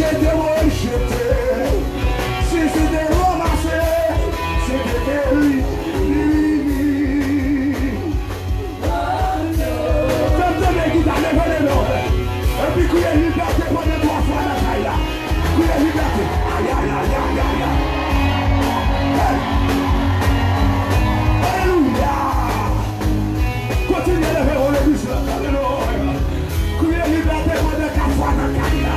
c'était rejeté, si c'était ramassé, c'était lui. Et puis qu'il y ait liberté pendant 3 fois dans la taille là. Qu'il y ait liberté. Aïe, aïe, aïe, aïe, aïe, aïe. Alléluia. Continuez à lever l'église là. Alléluia. Qu'il y ait liberté pendant 4 fois dans la taille là.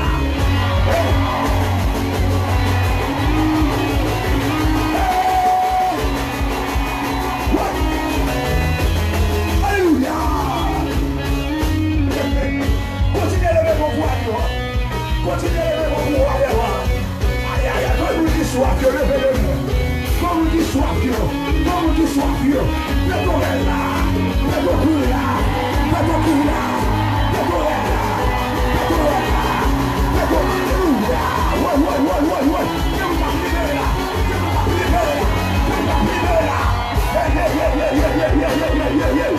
Alléluia. Continuez à lever vos voix. Continuez à lever vos voix. Aïe, aïe, aïe. Quand vous dites soif, levez le main. Quand vous dites soif, quand vous dites soif, faites ton rêve là. Faites ton coup là. Faites ton coup là. Faites ton rêve là. Faites ton rêve là. Faites ton alléluia. Ouais, ouais, ouais, ouais, ouais. Je vous pas priver là. Je vous pas priver là. Je vous pas priver là. Yeah, yeah, yeah, yeah, yeah, yeah, yeah, yeah, yeah, yeah.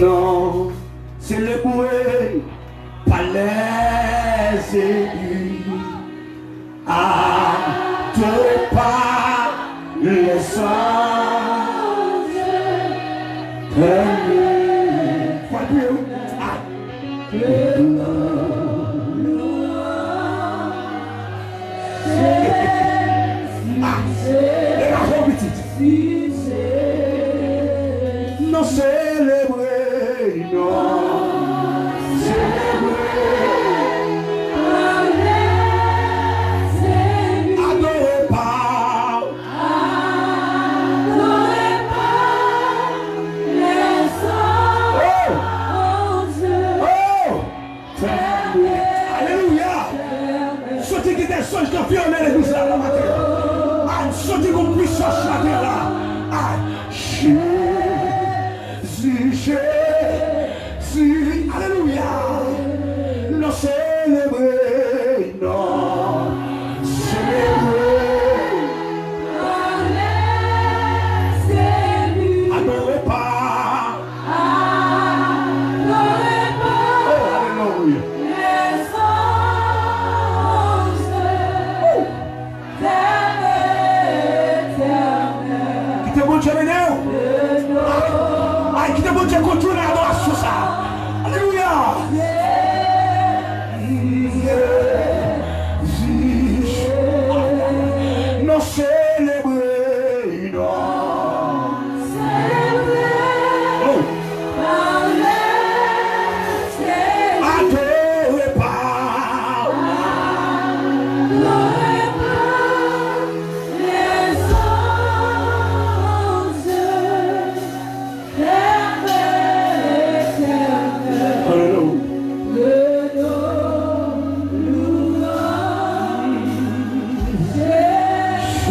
Non, c'est le bruit, pas les aigus, à deux pas, les anges, non, célébrer, non, célébrer, adorer pas, les anges, alléluia, sorti qui des songes qui ont fait l'église là, la matin, sorti comme puissance la terre là, Jésus, alléluia, non célébrer, non célébrer, adorer pas, alléluia, qui te bon Dieu maintenant, qui te bon Dieu continue à adoration ça, alléluia. Non célébrer, non adorer pas,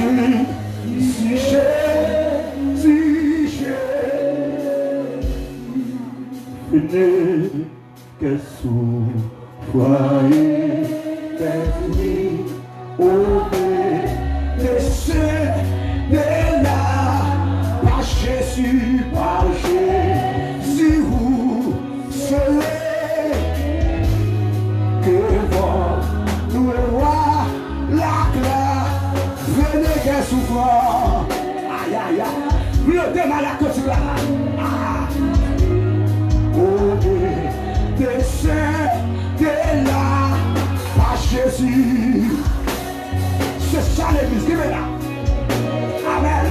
si j'ai fini que souffrir d'esprit obéissez de là par Jésus, vous serez que nous le roi la classe venez que souffrant aïe aïe aïe le démarre la côte là obéissez de là par Jésus. C'est ça l'église qui est là. Amen.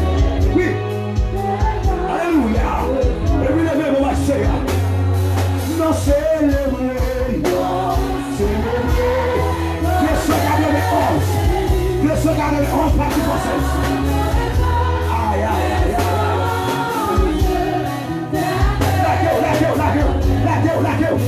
Oui. Alléluia. Et puis le même va se non célébrer. Célébrer. Dieu se garde les 11. Dieu se garde les 11 parties françaises. Aïe aïe aïe aïe. La gueule.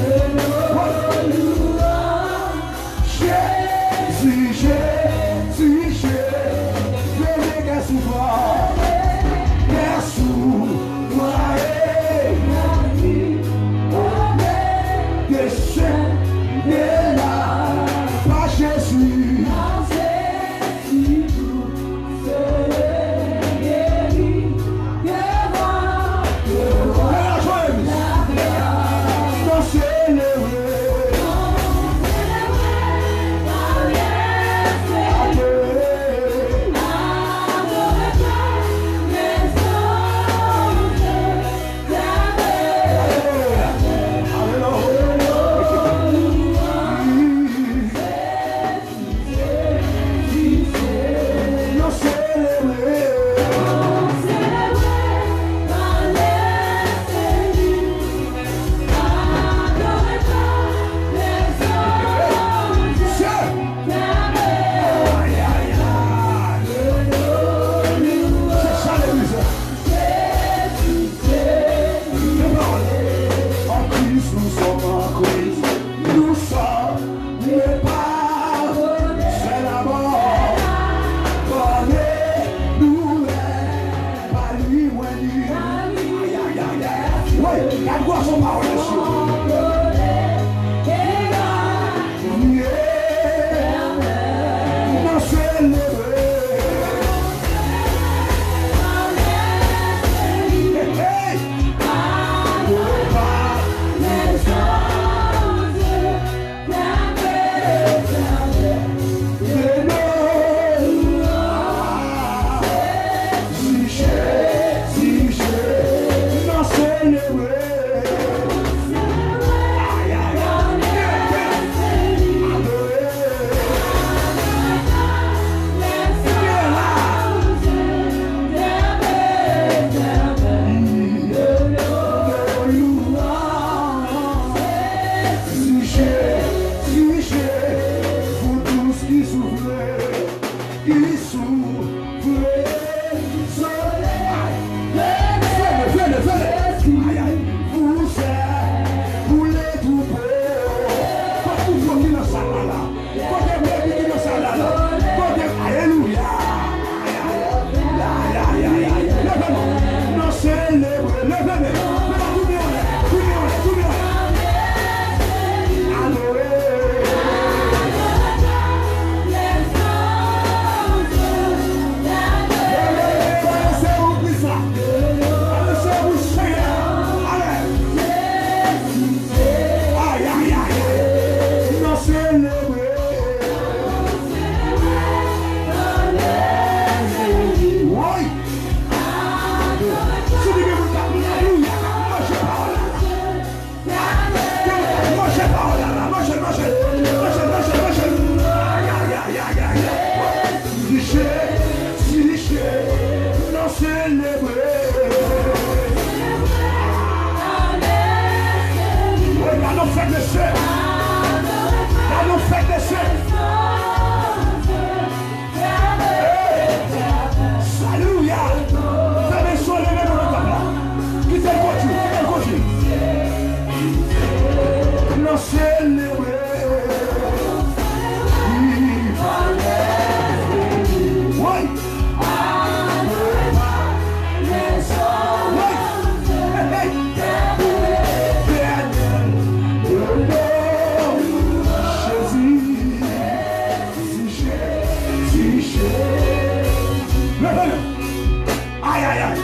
Aïe, aïe, aïe.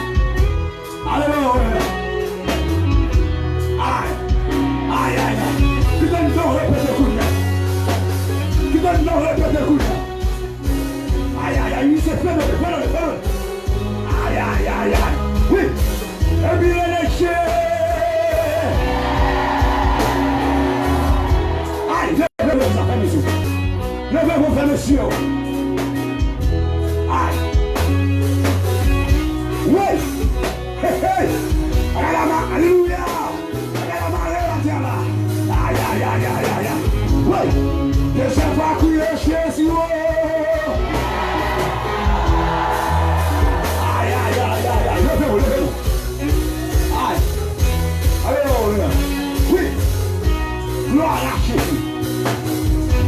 Alléluia. Aïe, aïe, aïe, aïe. Qui donne donc répéter le coup. Qui donne donc répéter le coup. Aïe, aïe, aïe, il s'est fait le. Aïe, aïe, aïe, aïe. Oui. Et bien, les chiens. Aïe, levez vos affaires, monsieur. Levez vos affaires, monsieur. Aïe. Oui. Hey, hey. Alléluia. Aïe, aïe, aïe, aïe, aïe. Oui. Je sais pas qui est chez si haut. Aïe, aïe, aïe, aïe, aïe. Levez-vous, levez-vous. Aïe. Alléluia. Oui. Gloire à Jésus.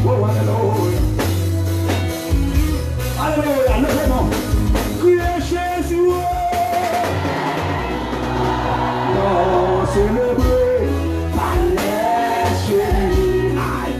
Oh, alléluia. Alléluia. Levez-vous. Qui est chez si haut. Non, c'est le bruit. Allez, chérie. Aïe.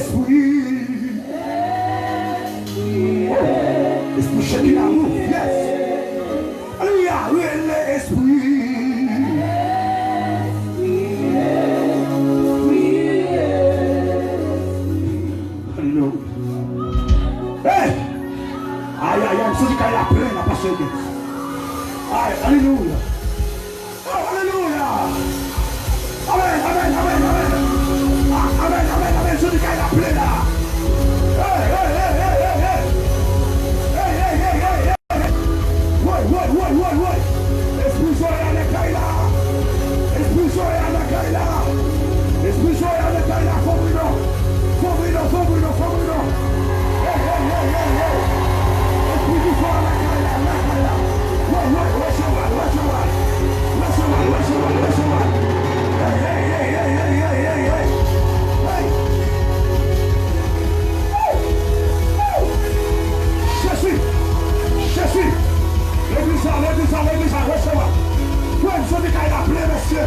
Esprit. Esprit chacun à vous. Yes. Alléluia. L'esprit. Hey! Aïe, aïe, aïe, ceux qui ont la plaie, n'a pas cédé. Aïe, alléluia. Oh, alléluia. Amen, amen, amen, amen. Ah, amen, amen, amen, ceux qui ont la plaie là. Hey, hey, hey, hey, hey, hey. Hey, hey, hey, hey, hey. Ouais. Esprit joyeux à la caille là. Esprit joyeux à la caille là. Esprit joyeux à la caille là. Faut-il. Hey, hey, hey, hey, hey. Esprit du fort à la caille là. Ouais, what's your one? Hey. Jésus. L'église, what's your one? Ouais, je dis qu'il a appelé, monsieur.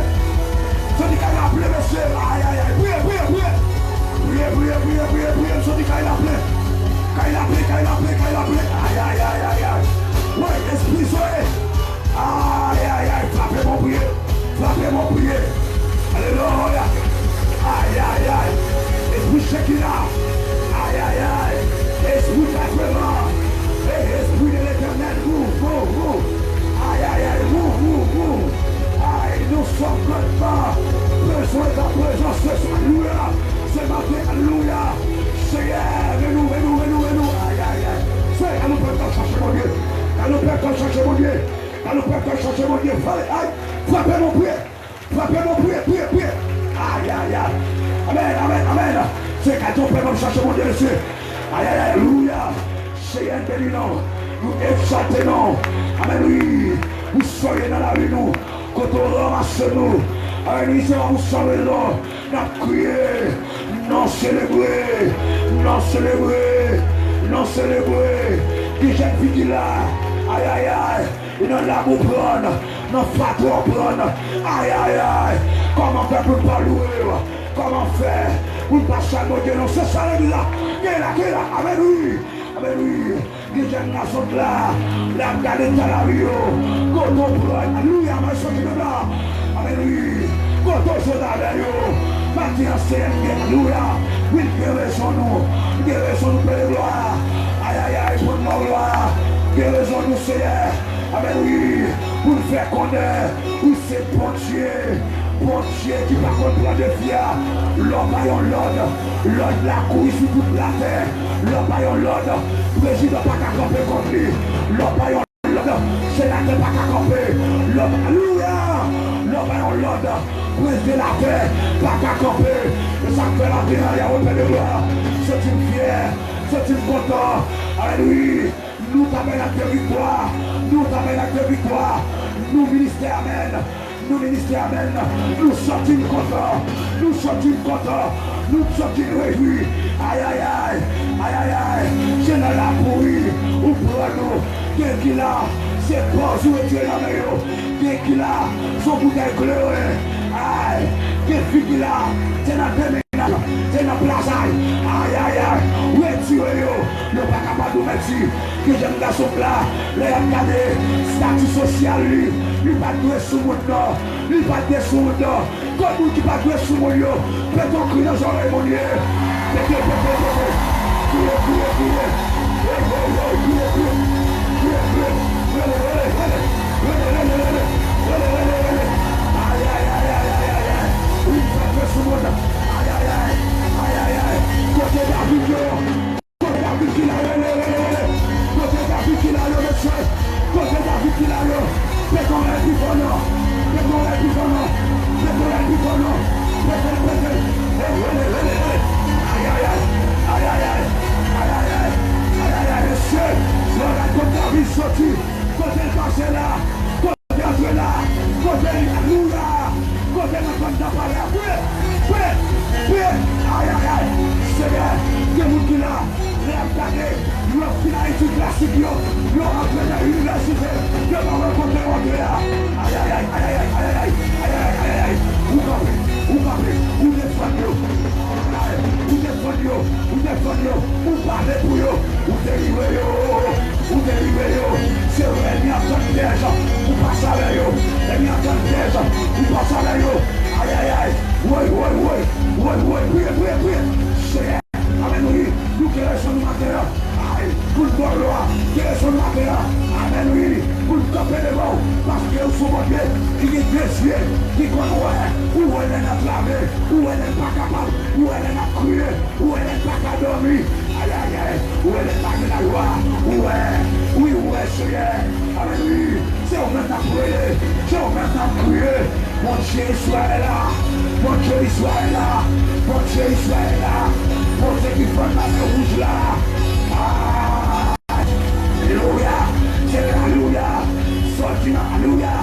Aïe. Priez. Je dis qu'il a appelé. Aïe. Ouais, esprit soyez. Aïe. Frappez mon prier. Alléluia. Aïe. Esprit Shekinah. Aïe. Esprit d'agrément. Esprit de l'éternel. Move. Aïe. Move. Aïe, nous sommes maintenant besoin de ta présence ce soir. Alléluia. Ce matin, alléluia. Seigneur, nous. Aïe. Seigneur, nous pouvons chercher mon Dieu. Nous pouvons chercher mon Dieu. Aïe. Frappez mon prier. Aïe. Amen. C'est qu'à ton père, chercher mon Dieu, monsieur. Aïe. Alléluia. Seigneur, bénis-nous. Nous exaltons. Amen, oui. Vous soyez dans la rue, nous. Quand on ramasse nous. Amen, oui, c'est où nous sommes là. Nous crier. Non célébrer. Qui j'ai fini là. Aïe. Il n'a la pour prendre. Non, pas trop prendre. Aïe. Comment faire pour ne pas louer? Comment faire pour ne pas changer? Non, c'est ça l'église là. Qui est là. Amen, oui. Les gens sont là. La galette à la rio. Quand on prend. Alléluia, ma soeur qui est là. Amen, oui. Quand on se donne à l'eau. Maintenant, c'est alléluia. Oui, guérissons-nous. Guérissons-nous, Père de gloire. Aïe, pour nos gloire. Guérissons-nous, Seigneur. Amen, oui. Pour nous faire connaître. Pour ces bon Dieu qui va comprendre de fier. L'homme aillons l'ordre. L'ordre la couille sur toute la terre. L'homme aillons l'ordre. Président pas qu'à camper contre lui. L'homme aillons l'ordre. Sénateur pas qu'à camper. L'homme, alléluia. L'homme aillons l'ordre. Président la terre pas qu'à camper. Et ça fait la terre, il y a un peu de gloire. C'est une fière. C'est une content. Alléluia. Nous t'amènons la victoire. Nous ministère, amen. Nous sortons contents. Nous sortons réjouis. Aïe. C'est dans la pourrie. Ou pour nous. Qu'est-ce qu'il a? C'est pas jouer Dieu dans le yo. Qu'est-ce qu'il a? Son bouteille éclairée. Aïe. Qu'est-ce qu'il a? C'est dans le déménage. C'est dans le plaçage. Aïe. Où est-tu yo? Le pas capable de mettre ici. Que j'aime la soupe là. Les regarder. Statut social lui. Il va jouer sous mon nom. Quand vous qui va jouer sous mon yo. Faites ton cri dans les oreilles mon Dieu. Sorti, yo, ou parler pour yo, ou délivrer yo, c'est vrai, il y a tant de pièges, ou passe avec yo, il y a tant de pièges, ou passe avec yo, aïe aïe aïe, oui, c'est, amen, nous qui restons du matin, aïe, pour le bon loi, qui restons du matin, amen, oui, pour le taper les mots, parce que vous sont bon qui est déçu, qui connaît, où elle est acclamée, où elle n'est pas capable, où elle est à crier, où elle n'est pas qu'à dormir, aïe aïe aïe, où elle n'est pas de la loi, où est Seigneur, amen, oui, c'est au même temps prier, c'est au même temps crier, mon Dieu soit là, mon Dieu soit là, mon Dieu soit là, mon Dieu qui fait la main rouge là, alléluia, c'est alléluia, soldat, alléluia,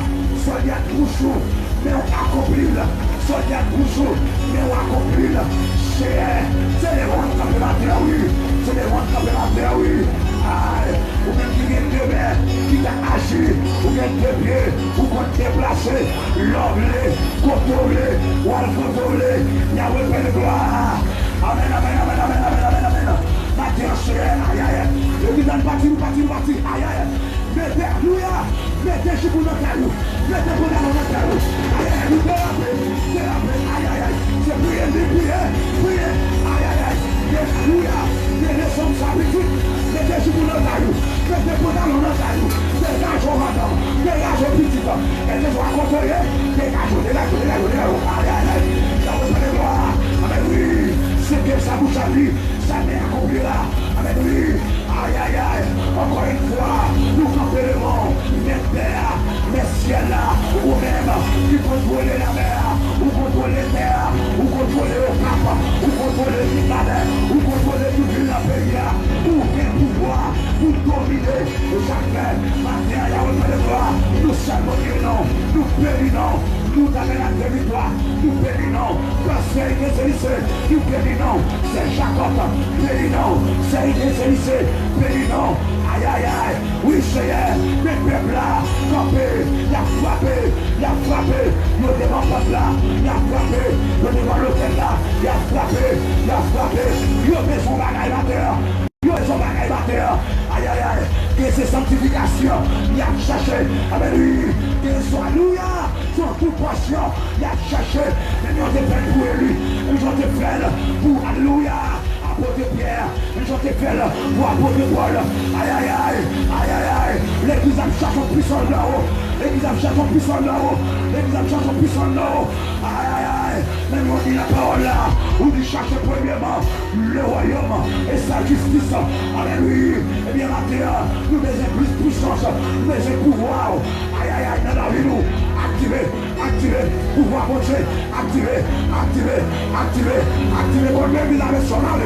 soldat toujours, mais on accomplit là, soldat toujours, mais on accomplit là, c'est les rois qui ont la terre, oui, c'est les rois qui ont la terre, oui, ou même qui vient de mer, qui t'a agi, ou bien de pied, ou qu'on déplacer, l'oblé, contrôler, ou à le contrôler, il y a le de gloire. Amen, amen, amen, amen, amen, amen, amen. Matin, aïe, aïe, le visage parti, aïe, aïe. Mettez, alléluia, mettez chez vous dans le caillou, mettez vous dans le caillou. Aïe, aïe, nous dérapez, aïe, aïe, c'est prier, aïe, aïe, alléluia, des responsabilités, mettez chez vous dans le caillou, mettez vous dans le caillou, dégage au madame, dégage au petit, et je dois contrôler, dégage, aïe, aïe, ça vous fait le gloire, amen, oui, c'est que ça vous salue, ça m'est accompli là, amen, oui, aïe, aïe, aïe, encore une fois, nous campons les terres, les ciels là, ou même qui contrôlent la mer, ou contrôlent les terres, ou contrôlent le cap, ou contrôlent les planètes, ou contrôlent tout la pays, ou quel pouvoir, pour dominer, chaque matin, il y a un peu de gloire, nous salmonnons, nous périnons, nous donnons la victoire, nous périnons, parce que c'est nous périnons, c'est Jacob, périnons, c'est périnons, aïe aïe aïe, oui Seigneur, les peuples là, campé, il a frappé, le devant peuple là, il a frappé, le devant l'hôtel là, il a frappé, il a fait son bagaille à terre, aïe aïe aïe, que c'est sanctification, il a cherché, amen lui, que soit alléluia, son toute passion, il a cherché, mais nous avons fait pour lui, nous avons fait pour alléluia. Apôtre Pierre, ils ont été faits pour apôtre Paul. Aïe aïe aïe, aïe aïe aïe, l'église a cherché son puissant là-haut, l'église a cherché son puissant là-haut, l'église a cherché son puissant là-haut. Aïe aïe aïe, mais nous on dit la parole là, où il cherche premièrement le royaume et sa justice. Alléluia, et bien maintenant, nous besoin plus de puissance, nous besoin de pouvoir. Aïe aïe aïe, dans la vie nous, activer, pouvoir montrer, activer, pour l'église avec son âme.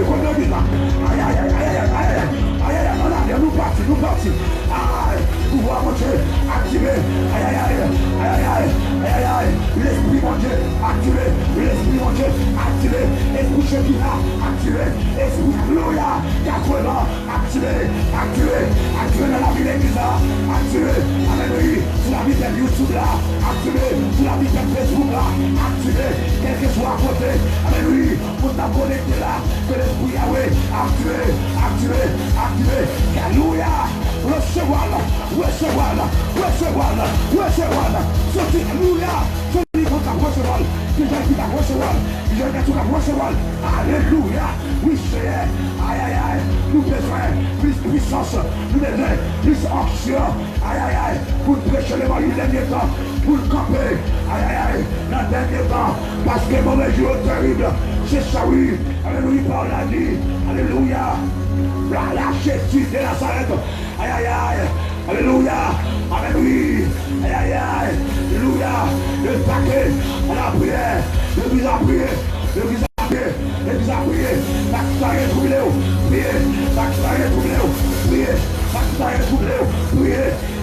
Aïe, nous partis. Aïe, pouvoir montrer, activer. Aïe, l'esprit mon Dieu, activé. L'esprit mon Dieu, activé. Esprit Chekina, activé. Esprit Alléluia, 80, activé dans la vie de l'église, activé. Alléluia, sur la vie de YouTube là, activé. Sur la vie de Facebook là, activé. Quel que soit à côté, alléluia, pour t'en connecter là, que l'esprit Yahweh, activé. Alléluia, recevoir là. Sorti, alléluia. Celui qui t'a recevoir, qui t'a recevoir, alléluia. Oui, Seigneur, aïe, nous besoin plus de puissance, nous besoin plus d'action, aïe, pour prêcher l'évangile dernier temps, pour le camper, aïe, dans le dernier temps, parce que mauvais jour terrible, c'est ça, oui, alléluia, par la vie, alléluia, la Jésus de Nazareth, aïe, alléluia, alléluia, alléluia, le paquet, à la prière, le vis à prier, priez,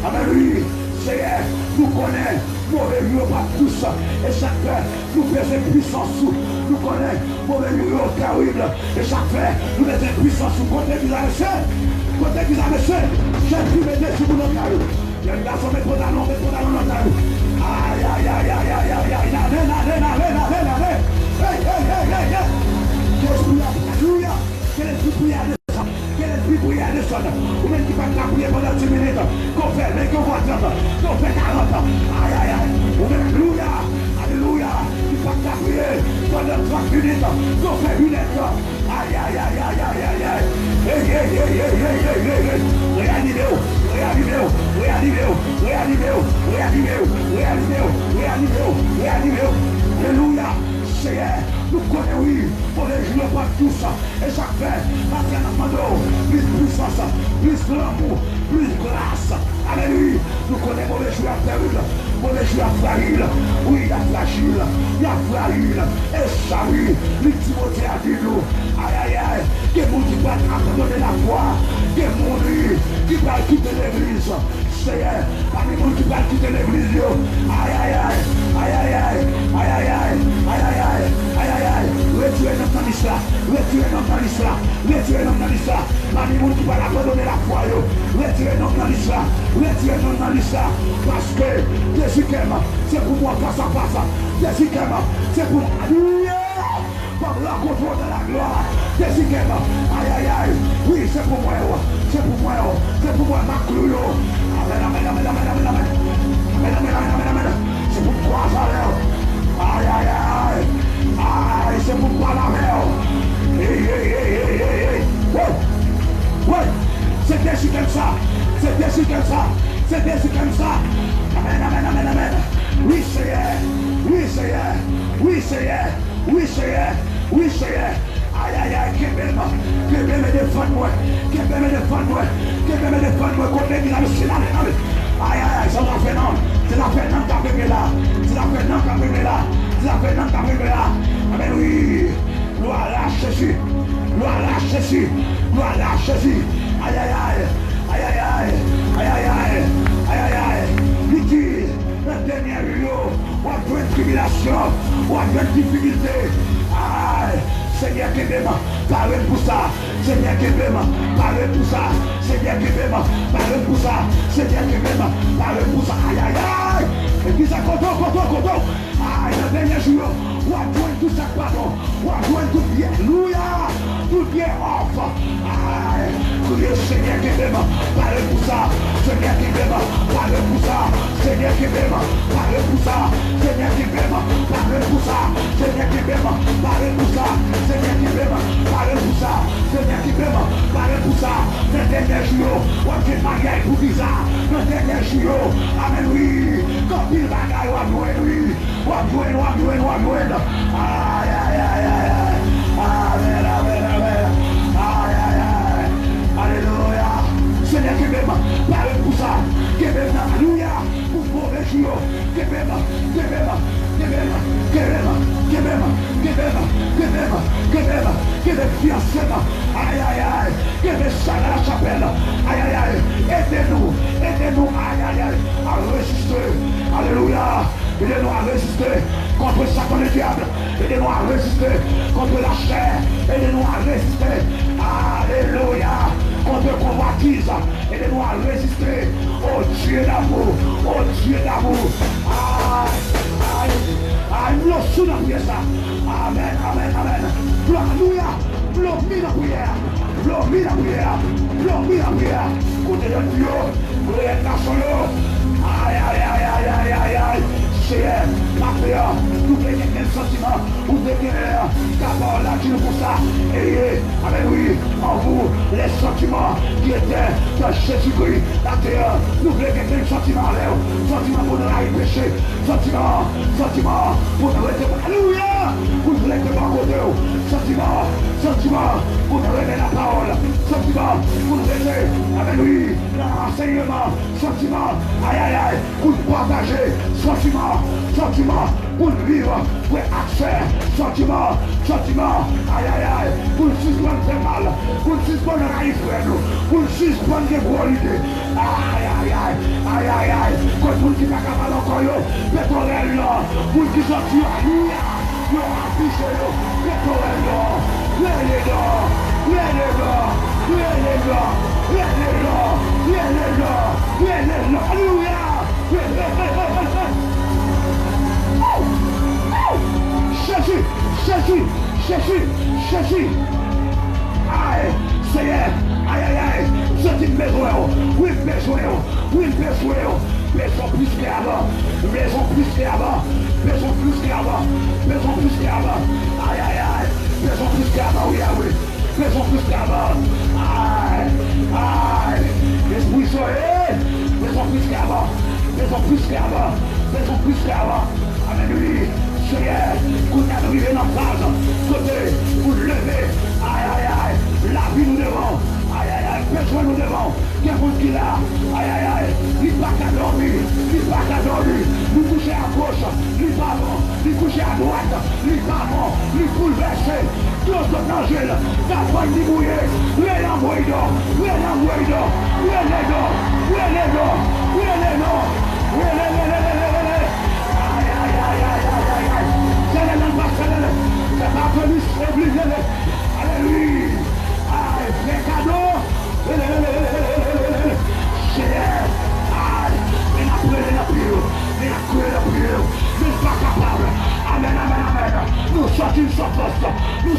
alléluia, Seigneur, nous connaissons, mauvais lieu pas tous, et chaque fois, nous faisons puissance sous, nous connaissons, mauvais lieu terrible, et chaque fois, nous faisons puissance sous, côté qui a laissé, j'ai pu mettre sur mon carreau, il y a un garçon mettre dans le carreau, aïe, allez, alléluia, que l'esprit prie, personne. Ou même qui va prier pendant 10 minutes. Qu'on fait, mais qu'on voit 30, qu'on fait 40. Aïe, aïe, aïe. Ou même, alléluia, alléluia. Qui va prier pendant 30 minutes. Qu'on fait 1 heure. Aïe, aïe, aïe, aïe, aïe, aïe, aïe. Hey, hey, hey, hey, hey, hey, hey, hey. Réanimez-vous, réanimez-vous, réanimez-vous, réanimez-vous, réanimez-vous, réanimez-vous, réanimez-vous, réanimez-vous. Alléluia. Seigneur, nous connaissons, oui, pour les jours pas tous, et chaque fait, plus puissance, plus l'amour, plus grâce. Alléluia, nous connaissons les jours terribles, pour les jours fragiles, oui, il y a fragile, il y a fragile, et ça, oui, l'Timothée a dit nous, aïe, aïe, aïe, que mon qui va abandonner la foi, que mon qui va quitter l'église. Seigneur, parmi nous qui va quitter l'église, aïe, aïe, aïe, aïe, aïe, aïe, aïe, aïe, aïe, aïe, aïe, aïe, aïe, aïe, aïe, retirez notre l'islam, retirez notre l'islam, retirez notre l'islam, parmi nous qui va abandonner la foi, retirez notre l'islam, retirez notre l'islam, parce que Jésus c'est pour moi face à face, Jésus c'est pour moi. Pour la contrôle de la gloire. Aïe, aïe, aïe. Oui, c'est pour moi. C'est pour moi. C'est pour moi, ma clou. Amen, amen, amen, amen, amen, amen. Amen, amen, amen, amen. C'est pour toi, ça. Aïe, aïe, aïe. Aïe, c'est pour toi, la mère. Hey, hey, hey, hey, hey, hey. Ouais. Ouais. C'est Jésus comme ça. C'est Jésus comme ça. C'est Jésus comme ça. Amen, amen, amen, amen. Oui, Seigneur. Oui, Seigneur. Oui, Seigneur. Oui, Seigneur. Oui, Seigneur. Aïe, aïe, aïe, que bien me défendre moi. Que bien me défendre moi. Que bien me défendre moi. Qu'on est dans le ciel. Aïe, aïe, aïe, ça va faire non. C'est la peine non qu'à venir là. C'est la peine non qu'à venir là. C'est la peine non qu'à venir là. Amen, oui. Gloire à Jésus. Gloire à Jésus. Gloire à Jésus. Aïe, aïe, aïe. Aïe, aïe, aïe. Aïe, aïe, aïe. Aïe, aïe, aïe. Liquide. La dernière vidéo. On a besoin de tribulation. On a besoin de difficulté. Aïe. Seigneur qui m'aime, parle pour ça. Seigneur qui m'aime, parle pour ça. Seigneur qui m'aime, parle pour ça. Seigneur qui m'aime, parle pour ça. Aïe, aïe, aïe. Et puis ça, content. Aïe, le dernier jour, on a besoin de tout ça, pardon. On a besoin de tout bien. Alléluia. Tout bien off. Aïe. Seigneur qui m'aime, parle pour ça. Seigneur qui m'aime, parle pour ça. Seigneur qui m'aime, parle pour ça. Seigneur qui m'aime, parle pour ça. Seigneur qui m'aime, parle pour ça. Seigneur qui m'aime, parle pour ça. Seigneur qui m'aime, parle pour ça. Le dernier jour, on a fait bagaille pour bizarre. Le dernier jour, amen, oui. Quand il bagaille, on a joué, oui. On a joué. Aïe, aïe, aïe, aïe, aïe. Amen, amen, amen. Aïe, aïe, aïe. Alléluia. Seigneur qui m'aime, parle pour ça. Qui m'aime, alléluia. Pour mauvais jour. Qui m'aime. Que des fiancés, aïe aïe aïe, que des salles à la chapelle, aïe aïe aïe, aidez-nous, aïe aïe aïe, à résister, alléluia, aidez-nous à résister contre Satan le diable, aidez-nous à résister contre la chair, aidez-nous à résister, alléluia, contre convoitise, aidez-nous à résister, oh Dieu d'amour, aïe, nous sommes dans la ça. Amen, amen, amen. Alléluia. Glorifie la prière. Glorifie la prière. Glorifie la prière. Côté de Dieu. Prière nationale. Aïe, aïe, aïe, aïe, aïe, aïe, aïe. Seigneur, la prière. Tout les sentiments. Vous déguerrez. D'abord, là, tu nous pour ça. Ayez, amen, oui, en vous, les sentiments qui étaient de Jésus-Christ. La terre. Nous voulons quelqu'un de sentiment. Sentiment pour nous aller pécher. Sentiment pour nous rester. Alléluia. Vous voulez que mon côté. Sentiment pour nous révéler la parole. Sentiment pour nous aider. Amen, oui, l'enseignement. Sentiment, aïe, aïe, aïe, pour nous partager. Sentiment pour nous vivre, pour accès. Sentiment, aïe, aïe, aïe, pour nous suspendre le mal, pour nous suspendre la haine, pour nous suspendre les brûlures. Aïe, aïe, aïe, aïe, aïe, quand vous qui n'a qu'à mal encore, pétrole là, vous qui sortent, alléluia, vous affichez, pétrole là, alléluia. Jésus. Aïe, Seigneur, aïe, aïe, aïe. Ce Oui, besoin plus qu'avant. Besoin plus qu'avant. Besoin plus qu'avant. Besoin plus qu'avant. Aïe, aïe, aïe. Besoin plus qu'avant, oui, ah oui. Besoin plus qu'avant. Aïe, aïe. L'esprit soyez. Besoin plus qu'avant. Besoin plus qu'avant. Besoin plus qu'avant. Amen, oui. Seigneur, vous arrivez dans la phase, côté, vous levez, aïe aïe aïe, la vie nous devant, aïe aïe aïe, besoin nous devant, quelqu'un qui là, aïe aïe aïe, il pas qu'à dormir, il pas qu'à dormir, nous coucher à gauche, il pas bon, il coucher à droite, il pas bon, il bouleversé, tout ce danger, la pointe débrouillée, où est l'envoyé d'or, où est l'envoyé d'or, où est les d'or, où est les d'or, où est les d'or, où est les aïe aïe aïe aïe aïe aïe. C'est pas police obligé. Alléluia. Aïe, les cadeaux. Seigneur. Aïe, mais la prière, la prière. Nous ne pas capable. Amen, amen, amen. Nous sortons sans force. Nous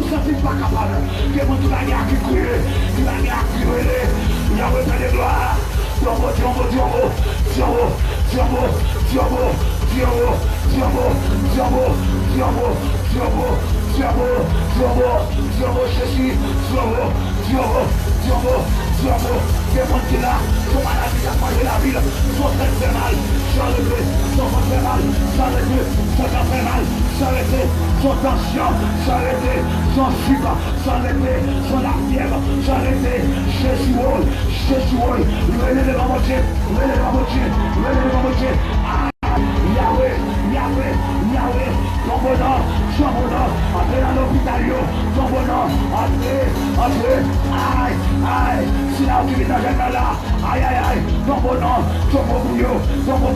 sortons pas capables. Que mon bagarre qui crie. Bagarre qui crie. Il y a un peu de gloire. Des gens qui là, sont malades, qui ont mangé la ville, sont très très mal, sont levés, sont très mal, sont levés, sont très mal, sont levés, sont tension, sont levés, sont sucre, sont levés, sont la fièvre, sont levés, Jésus, venez de l'envoyer, Yahweh, ton bonheur, entrez dans l'hôpital, ton bonheur, entrez, aïe, si là où tu es dans le là, aïe, ton bonheur, ton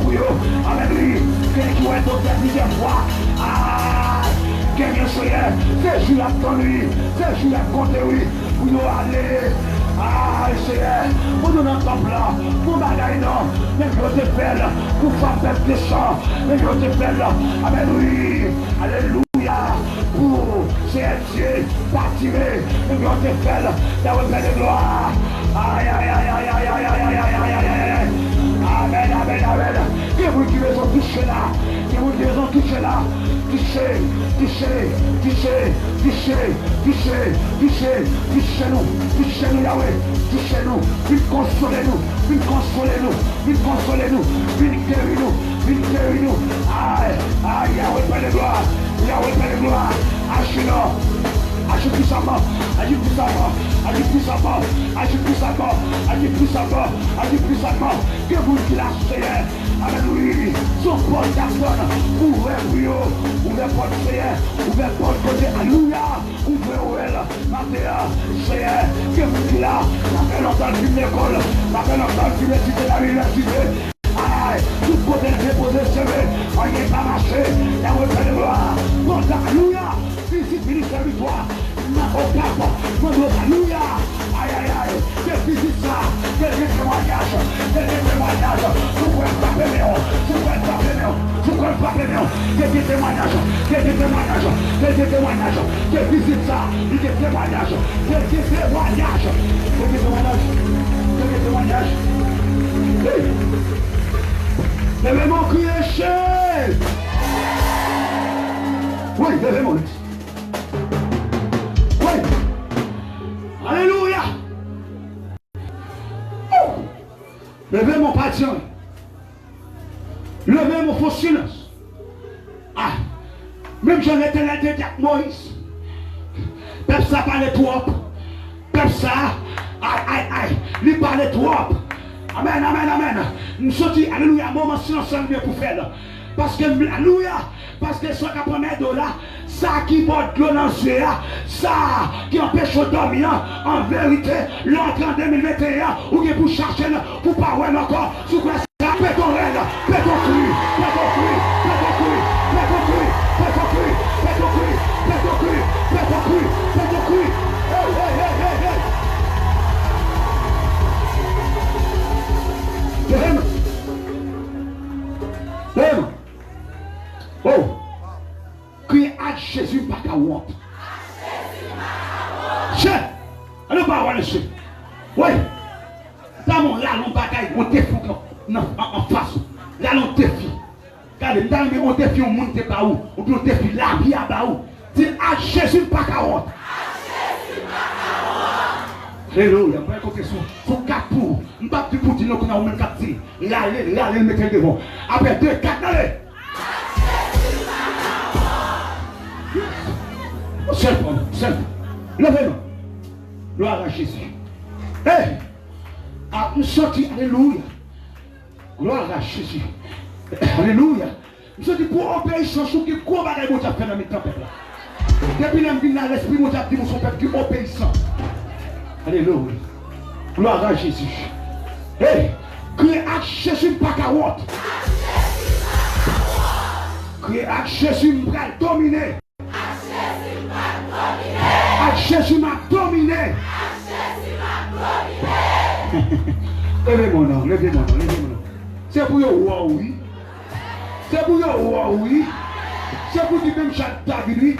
bouillot, avec lui, qui va être au dernier fois, aïe, quelqu'un soyez, c'est juste à lui, c'est juste à compter, oui, pour nous aller. Aïe, Seigneur, pour nous dans le temple là, pour bagaille non, mais je te belle, pour faire peuple de sang, mais je te belle, amen, oui, alléluia, pour Seigneur Dieu, partiré, mais je te belle, d'avoir belle de gloire, aïe, amen, que vous qui les ont touchés là, touchez-nous, Yahweh, touchez-nous, vite consolez-nous, vite guéris-nous, aïe, Yahweh, Père de gloire, agis puissamment, que vous qui la Seigneur, alléluia, son porte personne, ouvrez porte Seigneur, ouvrez porte côté, alléluia, ouvrez Mathéa, Seigneur, que vous qui là, ça fait longtemps qu'il l'école, ça fait longtemps qu'il l'étude à l'université, tout côté déposé, c'est rien pas marché, Yahweh Père de gloire, porte alléluia, visite ministère victoire, au cap, alléluia, aïe, que visite ça, quelques témoignages, vous pouvez frapper Léon, quelques témoignages, que visite ça, quelques témoignages, levez mon cri échec. Oui, levez mon cri. Oui. Alléluia. Oh. Levez mon patient. Levez mon faux silence. Ah. Même j'en étais là avec Moïse. Peuple ça parlait trop. Peuple ça. Aïe. Il parlait trop. Amen. Nous sommes dit, alléluia, moment silence pour faire. Parce que, alléluia, parce que ce qu'on promet de là, ça qui porte l'eau dans le ciel, ça qui empêche de dormir, en vérité, l'entrée en 2021, ou bien pour chercher, pour pas voir encore, sous quoi ça, fais ton rêve, fais ton cri. Oh, criez à Jésus par ta honte. Allez pas voir le chien. Oui, dans mon là, l'on bagaille, on défi en face. Là, l'on défi. Regardez, dans le défi, on monte pas où. On peut défi la vie à bas où. C'est à Jésus pas carotte. Alléluia, on va écouter son 4 pour. On va plus pour dire qu'on a au même 4 tirs. Là, le mettre devant. Après 2, 4, allez. Seul. Levez-nous. Gloire à Jésus. Hey! Nous sortis, alléluia. Gloire à Jésus. Alléluia. Nous sortis pour obéissance, qui court à la fait dans mes tempêtes. Depuis l'esprit, mon Dieu, dit son peuple qui est obéissant. Alléluia. Gloire à Jésus. Hey! Criez à Jésus, pas carotte. Criez à Jésus, pas dominer. Jésus m'a dominé. Levez mon nom. C'est pour vous, oui. C'est pour vous, oui. C'est pour lui même chaque lui.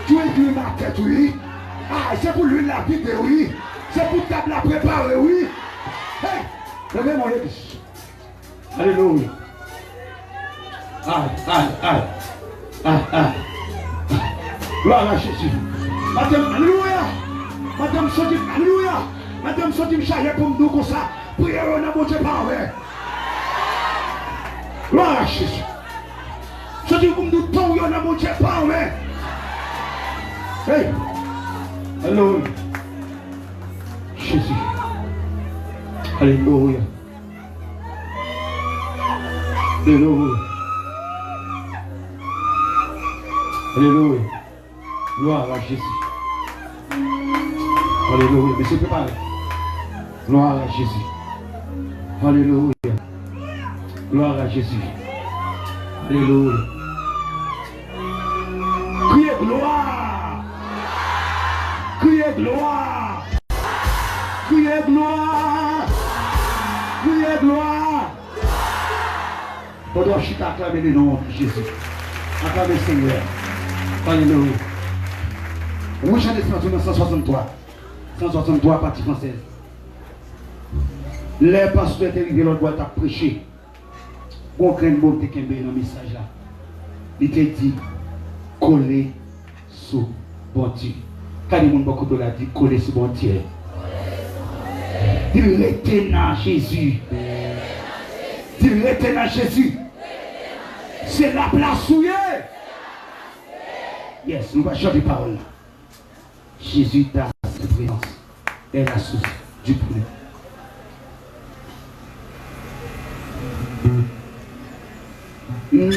Tu es ma tête, oui. Ah, c'est pour lui la vie, oui. C'est pour table la préparer, oui. Hey, levez mon église. Alléluia. Aïe. Gloire à Jésus. Madame, alléluia. Madame, sorti, alléluia. Madame, sorti, me charger pour me dire comme ça. Priez au nom de Dieu, pas vrai. Gloire à Jésus. Sorti pour me dire ton au nom de Dieu, pas vrai. Hey. Alléluia. Jésus. Alléluia. Alléluia. Gloire à Jésus. Alléluia. Monsieur, préparez. Gloire à Jésus. Alléluia. Gloire à Jésus. Alléluia. Criez gloire. Criez gloire. Criez gloire. Criez gloire. Pendant que je suis acclamé le nom de Jésus. Acclamez le Seigneur. Alléluia. Moi, j'en ai fait 163. 163, partie française. Les pasteurs étaient arrivés l'autre fois à prêcher. Bon, craint de monter dans le message là. Il était dit, coller sous bon Dieu. Quand les gens beaucoup de la dit, coller sous bon Dieu. Il était dans Jésus. Il était dans Jésus. C'est la place où il est. Yes, nous allons chanter parole. Jésus, ta présence est la source du problème. Yes.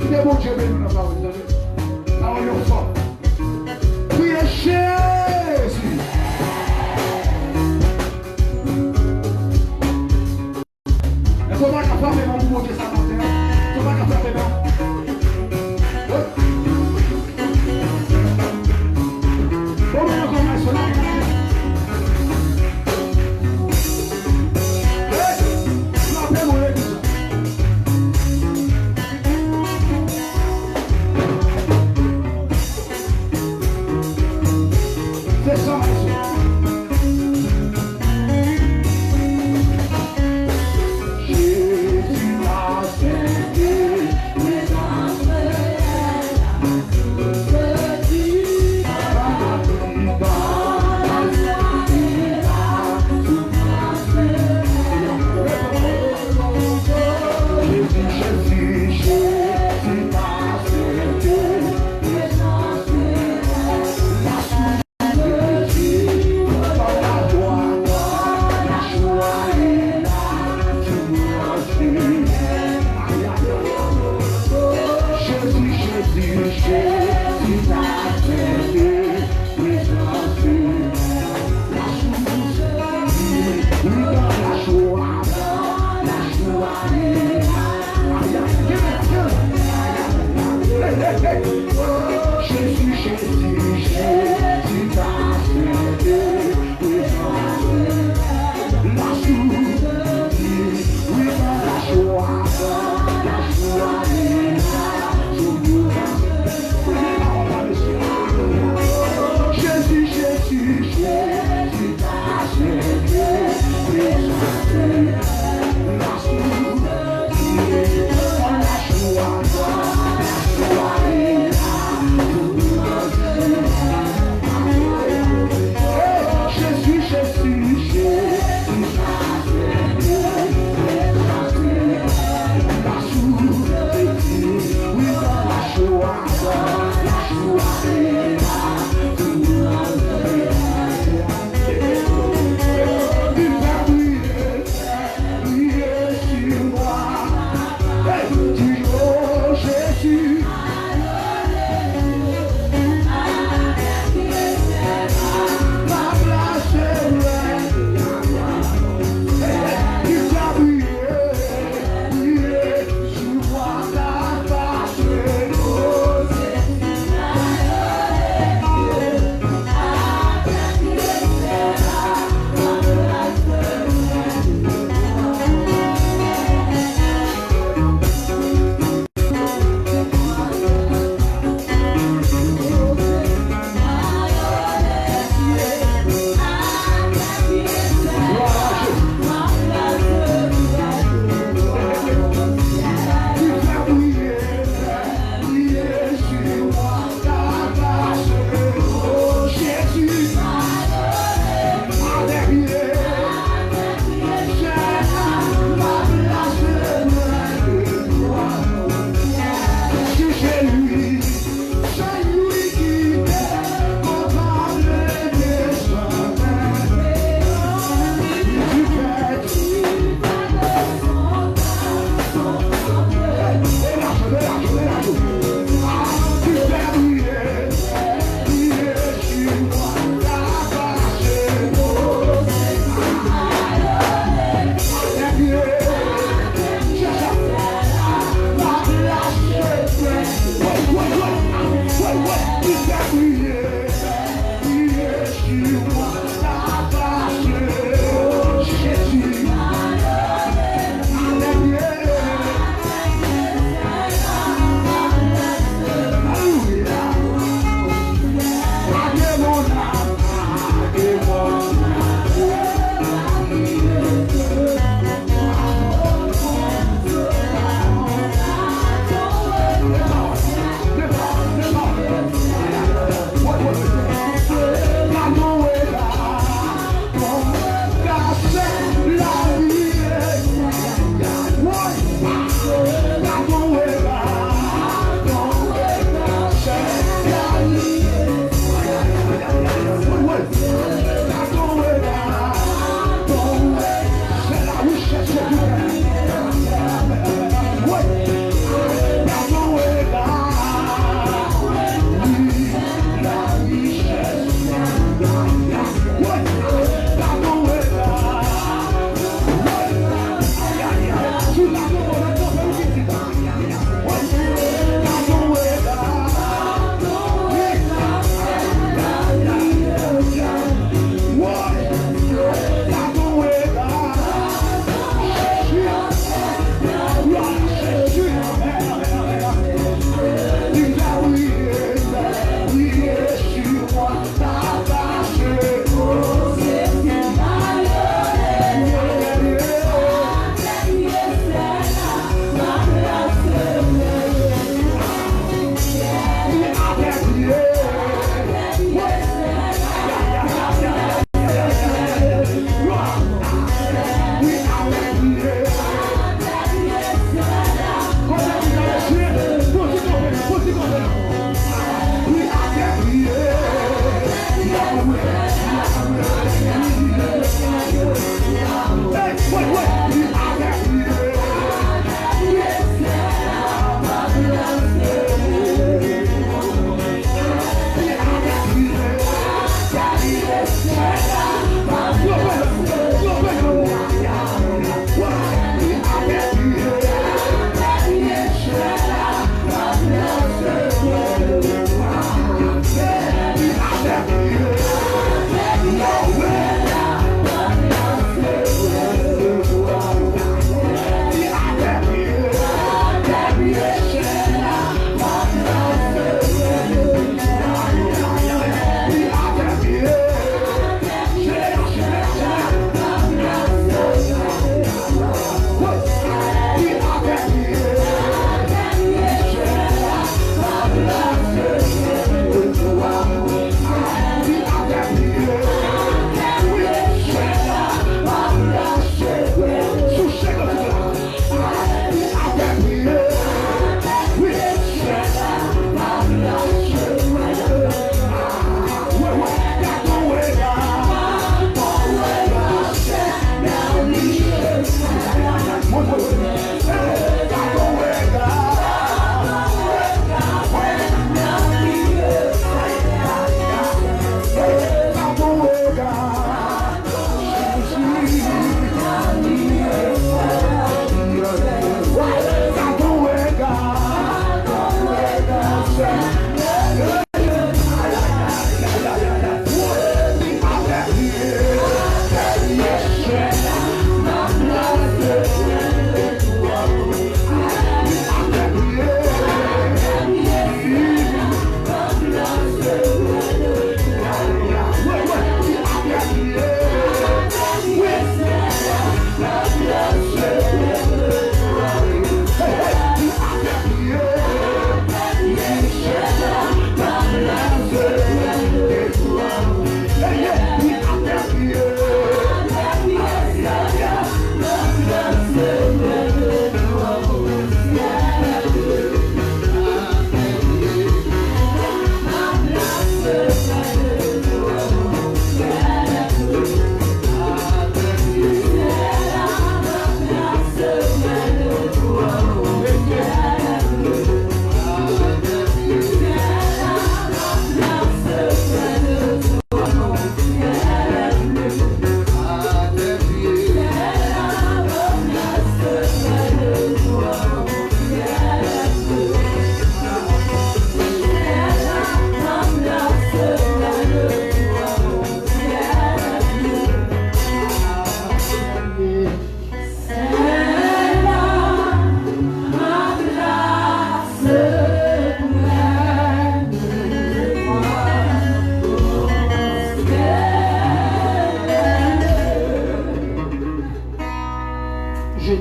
Il est bon Dieu, mais nous n'avons pas entendu. Parole au fort. Priez Jésus. Il ne faut pas qu'à faire mes mains pour monter ça matin. Il ne faut pas qu'à faire mes mains.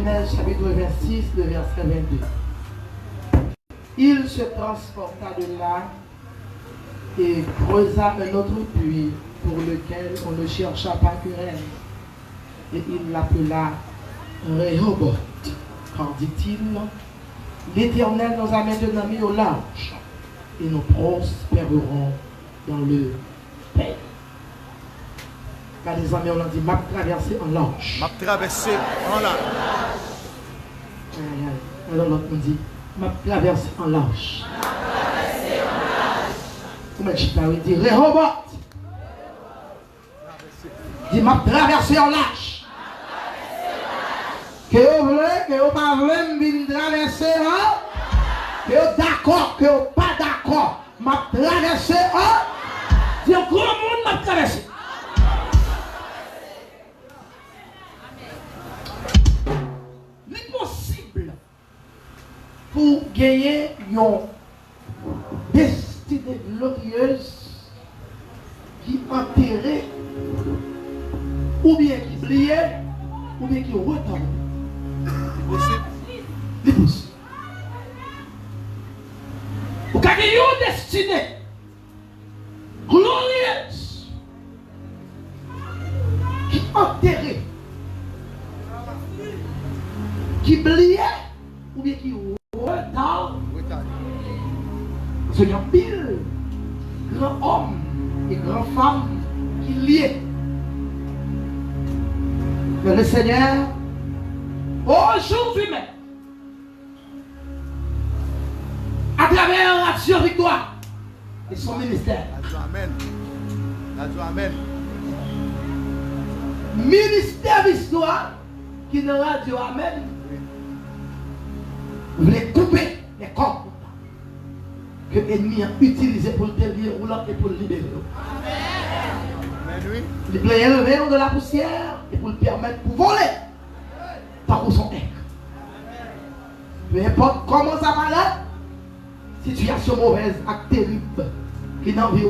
Genèse chapitre 26, le verset 22. Il se transporta de là et creusa un autre puits pour lequel on ne chercha pas querelle. Et il l'appela Rehoboth, car dit-il, l'Éternel nous a maintenant mis au large et nous prospérerons dans le pays. Car les amis, on a dit, m'a traversé en large. M'a traversé en large. Alors l'autre nous dit, m'a traversé en large. Comment il dit, Rehoboth. Il m'a traversé en large. Que vous voulez, que vous pas voulez me traverser, hein? Que vous d'accord, que vous pas d'accord. M'a traversé, hein? Dis au grand monde m'a traversé. L'impossible pour gagner une destinée glorieuse qui enterrait ou bien qui oubliait ou bien qui retourne. L'impossible. Vous gagnez une destinée glorieuse qui enterrait, qui oubliait ou bien qui retourne. C'est un pile grand homme et grand femme qui liaient. Mais le Seigneur, aujourd'hui même, à travers l'action victoire et son ministère. Amen. Amen. Ministère d'histoire qui dans la radio Amen. Voulait couper les corps que l'ennemi a utilisé pour le dérouler et pour le libérer. Amen. Il voulait élever de la poussière et pour le permettre pour voler par où son aigle. Peu importe comment ça va là, situation mauvaise et terrible qui est dans le vie,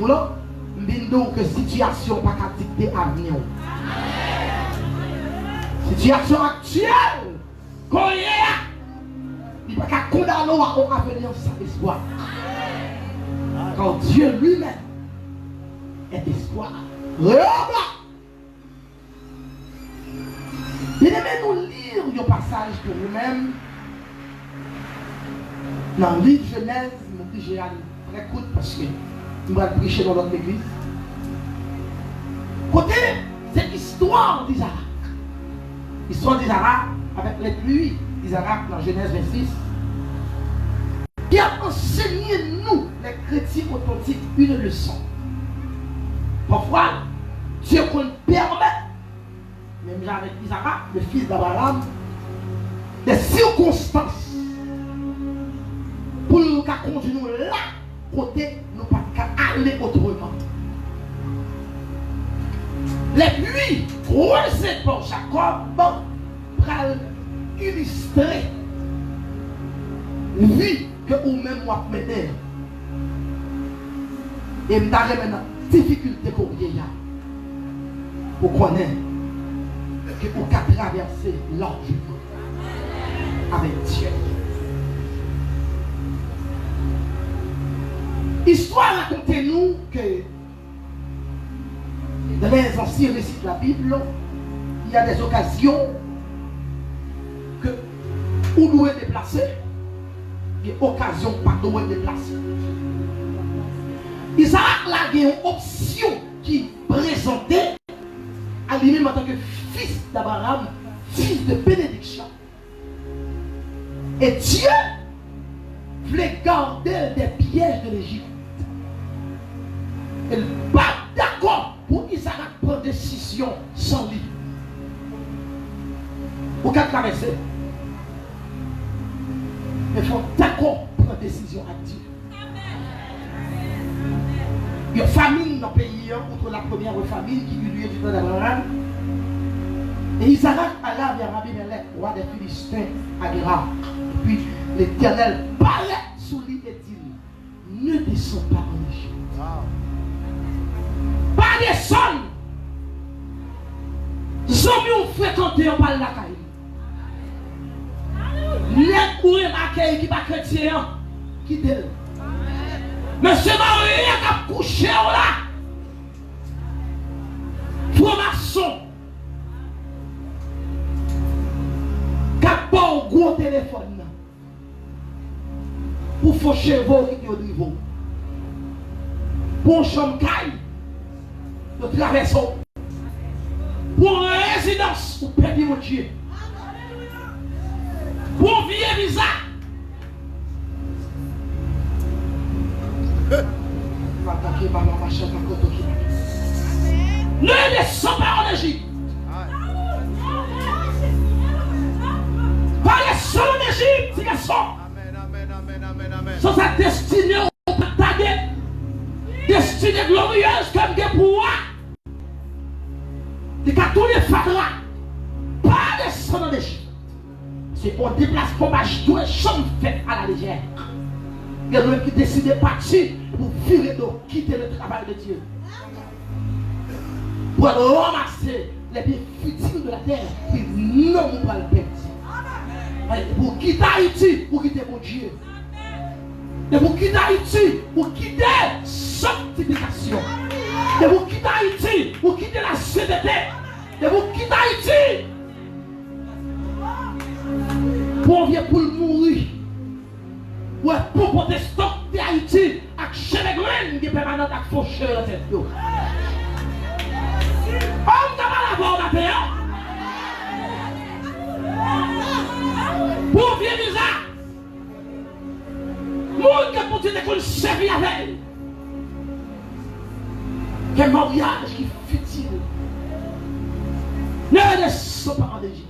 je dis que situation pas qu'à dicter avenir. Situation actuelle, qu'on y est, il n'y a pas qu'à condamner à avenir sans espoir. Car Dieu lui-même est espoir. Bien aimé, nous lire un passage pour nous-mêmes. Dans le livre Genèse, je dis j'ai allé très court parce que nous allons prêcher dans notre église. Côté, c'est l'histoire d'Isaac. L'histoire d'Isaac avec les pluies d'Isaac dans Genèse 26. Qui a enseigné nous, les chrétiens authentiques, une leçon. Parfois, Dieu qu'on permet, même avec Isaac, le fils d'Abraham, des circonstances pour nous conduire nous là, côté nous pas aller autrement. Les pluies croisées par Jacob pour illustrer la vie que vous-même vous mettez. Et vous avez maintenant difficulté pour vieillir. Pour connaître que vous pouvez traverser largement avec Dieu. L'histoire raconte-nous que dans les anciens récits de la Bible, il y a des occasions que vous devez déplacer et occasions pas de déplacer. Isaac a une option qui présentait à lui-même en tant que fils d'Abraham, fils de bénédiction. Et Dieu voulait garder des pièges de l'Égypte. Elle n'est pas d'accord pour Isaac prendre décision sans lui. Au cas de traverser, il faut d'accord prendre décision à Dieu. Il y a une famine dans le pays, contre la première famine qui eut lieu du temps d'Abraham. Et Isaac alla vers Abimelech, roi des Philistins, à Guérar. Puis l'Éternel parlait sous lui et dit, ne descends pas en Égypte. Pas descendre. Zombie ont fréquenté en parle la caille. Les courir marqué qui pas chrétien, qui t'aime. Mais c'est Marie qui a couché là. Franc-maçon. Qui a pas un gros téléphone. Pour faire chevaux qui est au niveau. Pour un chambre caille. De traverson. Pour une résidence. Pour perdre mon Dieu. Pour vivre visa. Ne descends pas en Égypte. Pas descends en Égypte, c'est garçon. Amen. Sans sa destinée au partagé. Destinée glorieuse comme des pouvoirs. Des cartons de fadra. Pas descendre en Égypte. C'est un déplacement je dois chambre fait à la légère. Il y a des gens qui décident de partir pour virer d'eau, quitter le travail de Dieu. Pour ramasser les biens futiles de la terre, puis non, on va le perdre. Pour quitter Haïti, pour quitter mon Dieu. Et pour quitter Haïti, pour quitter sanctification. Et pour quitter Haïti, pour quitter la CDT. Et pour quitter Haïti, pour vient pour mourir. Ouais, pour protestant de Haïti, avec Chélégraine qui est permanente avec faucheur dans cette eau. On t'a mal à voir la paix. Pour vivre bizarre. Monde qui continue de servir avec. Quel mariage qui est futile. Ne descends pas en Égypte.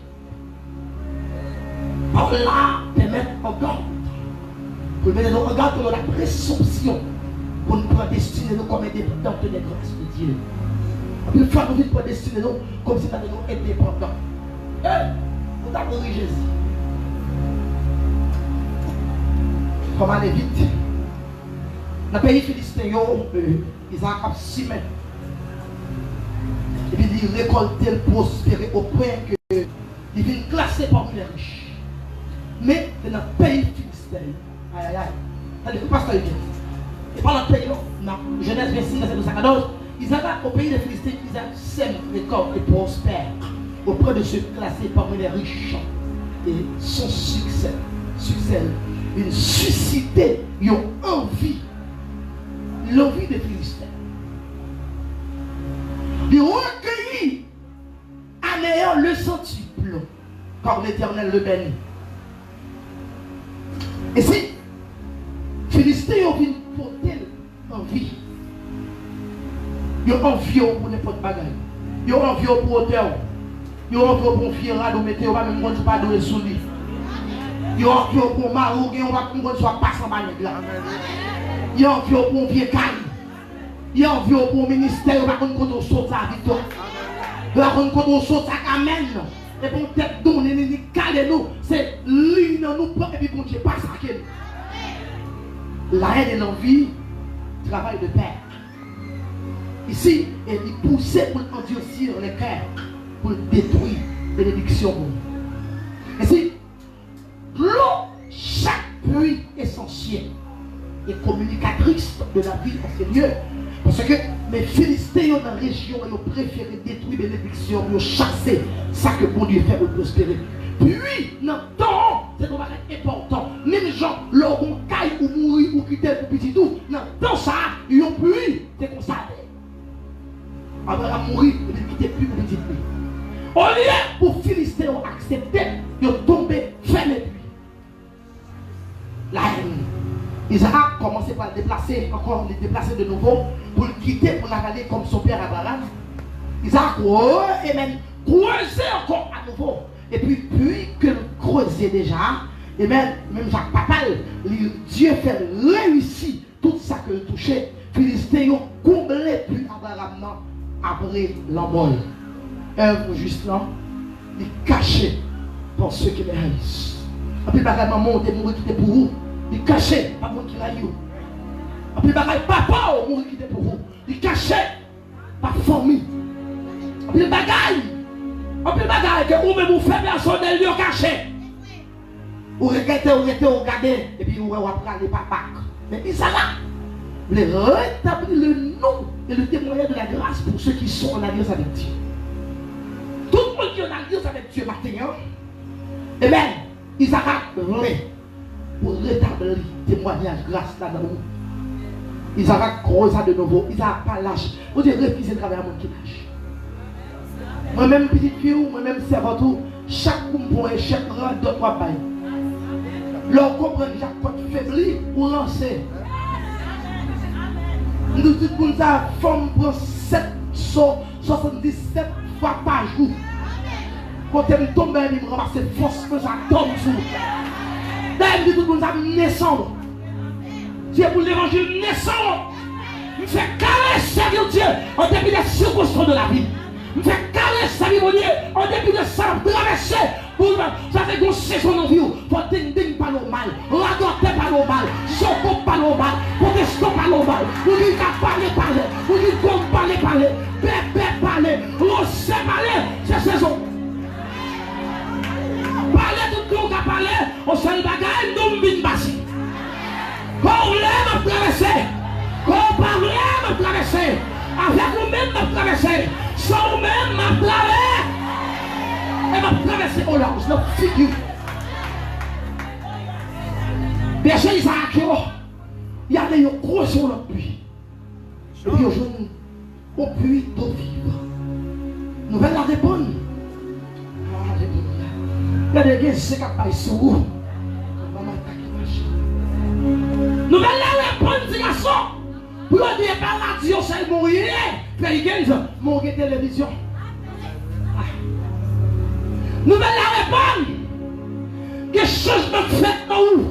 Par là, permettre en garde. Pour mettre nos regards dans la présomption. Pour nous prédestiner nous comme indépendants de la grâce de Dieu. Une fois nous vite prédestiner nous comme si nous étions indépendants. Vous t'avez Jésus. Comme aller vite. Dans le pays philistin, Isaac a 6 mètres. Et puis il récoltait le prospérer au point que il vient classer parmi les riches. Mais dans le pays philistin, aïe. C'est-à-dire que le pasteur vient. Et pendant le pays, dans Genèse 26, verset 214, Isaac au pays des Philistins, Isaac sème, récolte et prospère auprès de ceux classés parmi les riches. Et son succès, il suscitait une envie, l'envie des Philistins. Il recueillit en ayant le centuple, car l'Éternel le bénit. Et si Philistins ont une portée envie, ils ont envie pour n'importe bagaille, ils ont envie pour hauteur, ils ont envie pour fier à nous mettre, ils va même pas donner sous lui. Ils ont envie pour marou, ils va même soit pas sans bagnole là. Ils ont envie pour vieux caille, ils ont envie pour ministère, ils va même quand on saute à victoire. Ils va même quand on saute à amen. Et pour tête donner, ni caler nous, c'est lui dans nous et puis bon Dieu pas ça qu'elle. La haine et l'envie, travail de père. Ici, il poussait pour endurcir les cœurs, pour détruire bénédiction. Et si l'eau, chaque pluie essentielle, est communicatrice de la vie en ces lieux. Parce que mes Philistins dans la région, ils ont préféré détruire les bénédictions, ils ont chassé ça que bon Dieu fait pour prospérer. Puis, dans le temps, c'est important. Même gens, leur ont caille ou mourir ou quitter pour petit tout. Dans le temps, ça, ils ont pu, c'est comme ça. Abraham mourir et puis quitter plus pour petit tout. Au lieu pour Philistins ont accepté, ils ont tombé fermé puis. La haine. Isaac a commencé par le déplacer, encore le déplacer de nouveau, pour le quitter, pour l'avaler comme son père Abraham. Isaac, et même creuser encore à nouveau. Et puis que le creuser déjà, et même Jacques Papal, Dieu fait réussir tout ça que le touchait. Philistins ont comblé puis Abraham après l'embol. Œuvre juste là, il caché pour ceux qui les haïssent. Après, maman monte et mourir qui était pour vous. Il cachait, pas moi qui l'a eu. Après, papa mourir qui était pour vous. Il cachait, pas famille. Après, bagaille que vous-même vous faites personne, il caché. Ou regardez, et puis vous allez pas bac. Mais Isaac, vous voulez rétablir le nom et le témoignage de la grâce pour ceux qui sont en alliance avec Dieu. Tout le monde qui est en alliance avec Dieu maintenant, et bien, Isaac voulait pour rétablir le témoignage grâce là dans nous. Isaac croise ça de nouveau, Isaac pas lâche. Vous devez refuser de travailler à mon qui lâche. Moi-même, petite fille, moi-même, servant tout, chaque coup et chaque rang de trois bails. L'on comprend que chaque fois faibli ou lancé. Nous disons que la femme prend 77 fois par jour. Quand elle tombe, elle me ramasse force que ça tombe sur. D'ailleurs, nous disons que nous naissons. C'est pour l'évangile naissant. Je fais caresser Dieu en dépit des circonstances de la vie. Je fais caresser mon Dieu en dépit de ça traverser. Ça fait qu'on sait son envie. Faut ding pas le mal. Radoter pas le mal. Choco pas le mal. Protestant pas le mal. Vous dites qu'à parler. Vous dites qu'on parler. Bébé parler. Rosé parler. C'est saison. Parler tout le monde qu'à parler. On s'en bagaille. Nous m'bine bassi. Quand on l'aime à traverser. Quand on parle à traverser. Avec nous-mêmes à traverser. Sans nous-mêmes à traverser. Elle va traverser au large, notre figure. Berger Isaac, il y a des gros sur le puits. Et puis aujourd'hui, au puits d'eau vive. Nouvelle la répondre. Il y a des gens qui sont sur vous. Nouvelle la répondre, dit garçon. Pour dire par la radio, c'est mourir. Puis mourir télévision. Nouvelle la répondre. Que changement fait dans nous.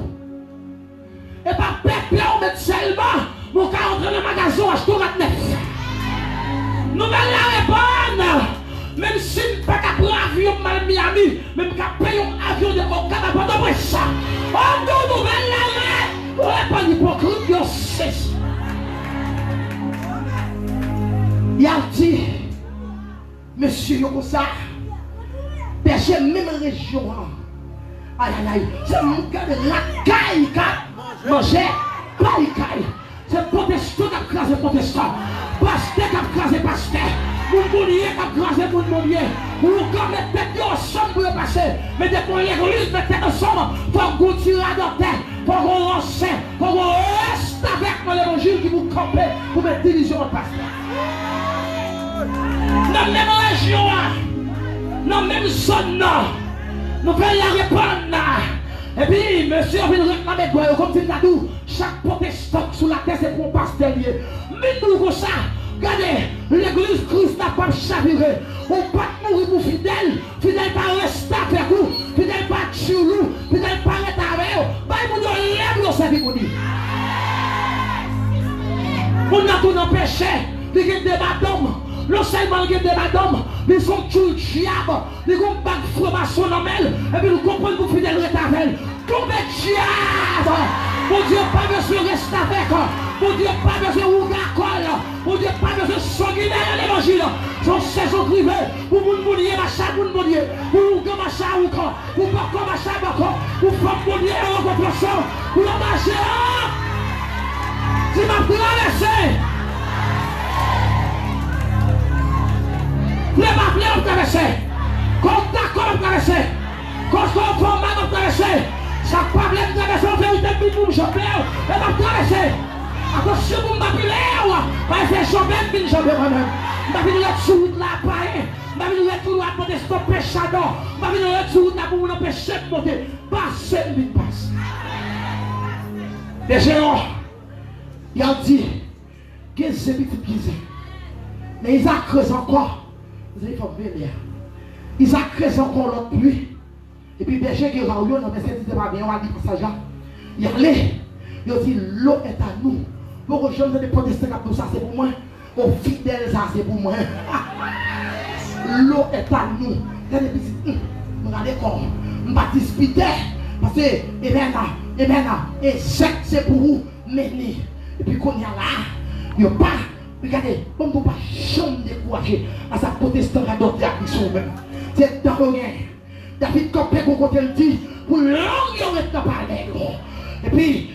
Et pas peuple on met seulement. Mon cas entre le magasin acheter 29. Nouvelle la répondre. Même si je ne peux pas prendre un avion à Miami, même si je paye un avion de Okada pendant ça. On doit nouvelle la répondre. Hypocrite, yo c'est. Il a dit, monsieur Yokosa. Berger même région. Aïe. C'est mon gars de la caille qui mangeait, pas les cailles. C'est protestant qui a crasé protestant. Pasteur qui a crasé pasteur. Mon bonnier qui a crasé mon bonnier. Ou quand les têtes ensemble pour passer. Mais dès qu'on l'église, les têtes ensemble, il faut qu'on tire à notre tête. Il faut qu'on lance, il faut qu'on reste avec l'évangile qui vous campe pour mettre division au pasteur. Dans la même région. Non, même zone, nous faisons la répondre. Et puis, monsieur, vient réclamer quoi, comme tu l'as dit, chaque protestant sur la terre, c'est pour un pasteur. Mais nous, comme ça, regardez, l'église Christ n'a pas chaviré. On pas mourir pour fidèle, fidèle pas rester avec vous, fidèle pas tuer nous, fidèle pas rester avec vous. Bah, il lève le service pour nous. On a tout empêché, il y a des bâtons. Non seulement il y a des bâtons, mais ils sont tous diables. Ils ont pas de formation dans elle. Et puis nous comprenons que vous fidèles rétavel. Combien de diables? Mon Dieu, pas besoin de rester avec. Mon Dieu, pas besoin de rougar. Mon Dieu, pas besoin de sanguinaire à l'évangile. Son saison privée. Pour vous mourir, machin, pour vous mourir. Pour vous gagner, machin, ou quoi. Pour pas comme machin, d'accord. Pour pas mourir, on va comprendre. Pour la marcher. Tu m'as traversé. Les maflés ont traversé. Quand d'accord ont traversé. Quand on format ont traversé. Chaque problème traversé, on fait une tête pour me choper. Et m'a traversé. Attention pour m'appeler. Parce que je vais choper moi-même. Je vais venir sur route là, pareil. Je vais venir tout droit pour stopper Chadon. Je vais venir sur route là pour nous empêcher de monter. Passer, il passe. Les géants, ils ont dit que c'est multiplié. Mais ils ont creusé encore. Vous allez faire venir. Ils ont créé encore l'autre pluie. Et puis, berger qui est là, mais c'est pas bien, on va dire pour ça. Il y a les. Il dit l'eau est à nous. Pour que je me protester comme ça, c'est pour moi. Aux fidèles, ça, c'est pour moi. L'eau est à nous. Regardez, regardez comment. Je ne vais pas discuter. Parce que, et c'est pour vous mener. Et puis, qu'on y a là, il n'y a pas. Regardez, on ne peut pas jamais décourager à sa protestant à d'autres actions même. C'est dans rien. David campé qu'on côté le dit, pour l'homme il reste parler. Et puis,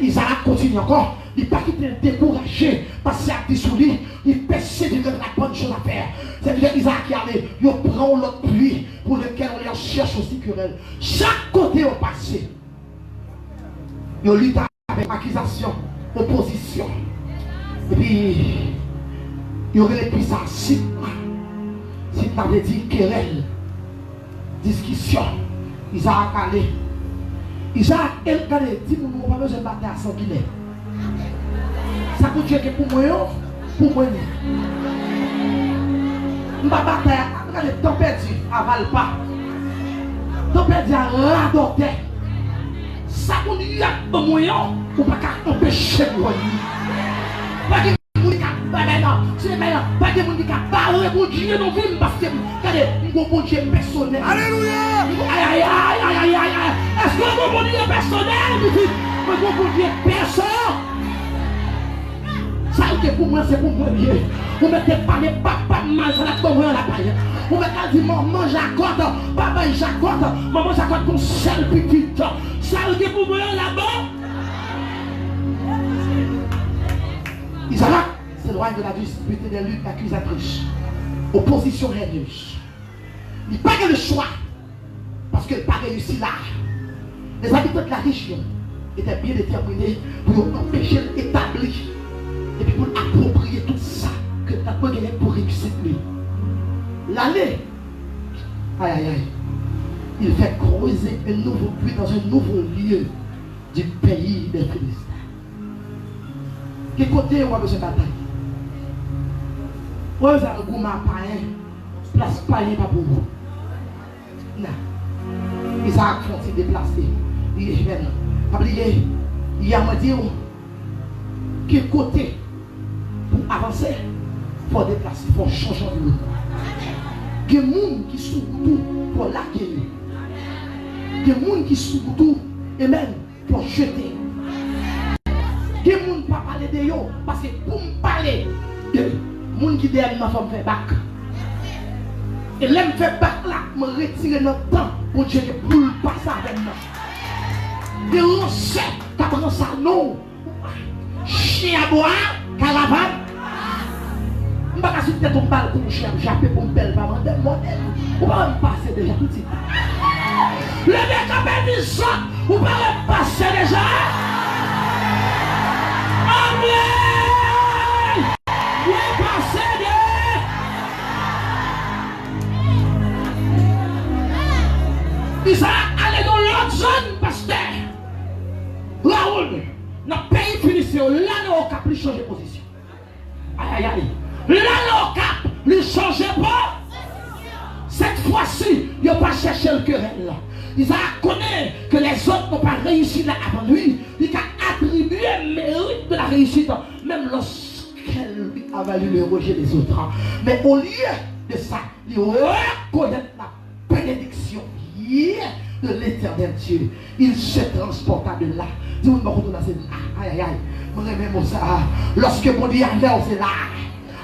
Isaac continue encore. Il n'a pas quitté découragé parce qu'il a dit sous lui, il persévère de la bonne chose à faire. C'est-à-dire Isaac qui allait, il prend l'autre pluie pour lequel on les cherche aussi querelle. Chaque côté au passé, il lutte avec accusation, opposition. Et puis, il y aurait les puissances. Si tu m'avais dit querelle, discussion, Isaac allait. Isaac, elle allait dire, nous n'avons pas besoin de battre à sanguinaire. Ça peut dire que pour moi, pour moi, je ne vais pas battre. Regardez, ton perdu, avale pas. Ton perdu, radote. Ça peut dire que pour moi, on ne peut pas empêcher moi. Pas de monde qui a maintenant, c'est maintenant, pas de monde qui a parlé pour Dieu non plus parce que regardez, mon Dieu personnel. Alléluia. Aïe aïe aïe aïe aïe aïe. Est-ce que mon Dieu personnel, mon Dieu personne? Ça pour moi, c'est pour moi Dieu. Vous mettez pas les papa mal ça la tombe la paille. Vous mettez dit maman j'accorde, papa j'accorde, maman j'accorde ton seul petit. Ça pour moi là-bas. Isaac, c'est le roi de la dispute des luttes accusatrices. Opposition régneuse. Il n'a pas le choix. Parce qu'il n'a pas réussi là. Les habitants de la région étaient bien déterminés pour empêcher l'établir. Et puis pour approprier tout ça que tu n'as pas gagné pour réussir lui. L'année, aïe aïe aïe, il fait creuser un nouveau puits dans un nouveau lieu du pays des Philistins. Quel côté on a besoin de bataille? Où est-ce que vous avez païen? Place païen pas pour vous. Non. Isaac faut se déplacer. Il est jeune. Oubliez, il y a me dire quel côté pour avancer, il faut déplacer, il faut changer de route. Il y a des gens qui sont tout pour l'accueillir. Il y a des gens qui sont tout et même pour jeter. Il y a des gens qui ne pas parler de eux parce que pour me parler de gens qui derrière ma femme fait bac. Et l'aime fait bac là, me retirer notre temps pour Dieu que pour passer avec moi. Et on sait qu'après ça, non. Chien à boire, caravane. Je ne vais pas citer ton balle pour chien, j'appelle pour une belle maman de modèle. On va me passer déjà tout de suite. Le mec a perdu ça, on va me passer déjà. Amen. On va passer déjà. Isaac allait dans l'autre zone, pasteur. Raoul, notre pays finissait là, au cap, il changeait de position. Aïe aïe aïe. Là, au cap, il changeait pas. Cette fois-ci, il n'a pas cherché le querelle. Isaac connaît que les autres n'ont pas réussi là avant lui. Il a attribué le mérite de la réussite, même lorsqu'elle lui a valu le rejet des autres. Mais au lieu de ça, il reconnaît la bénédiction de l'éternel Dieu. Il se transporta de là. Dis-moi, aïe aïe aïe. Lorsque mon Dieu allait, c'est là.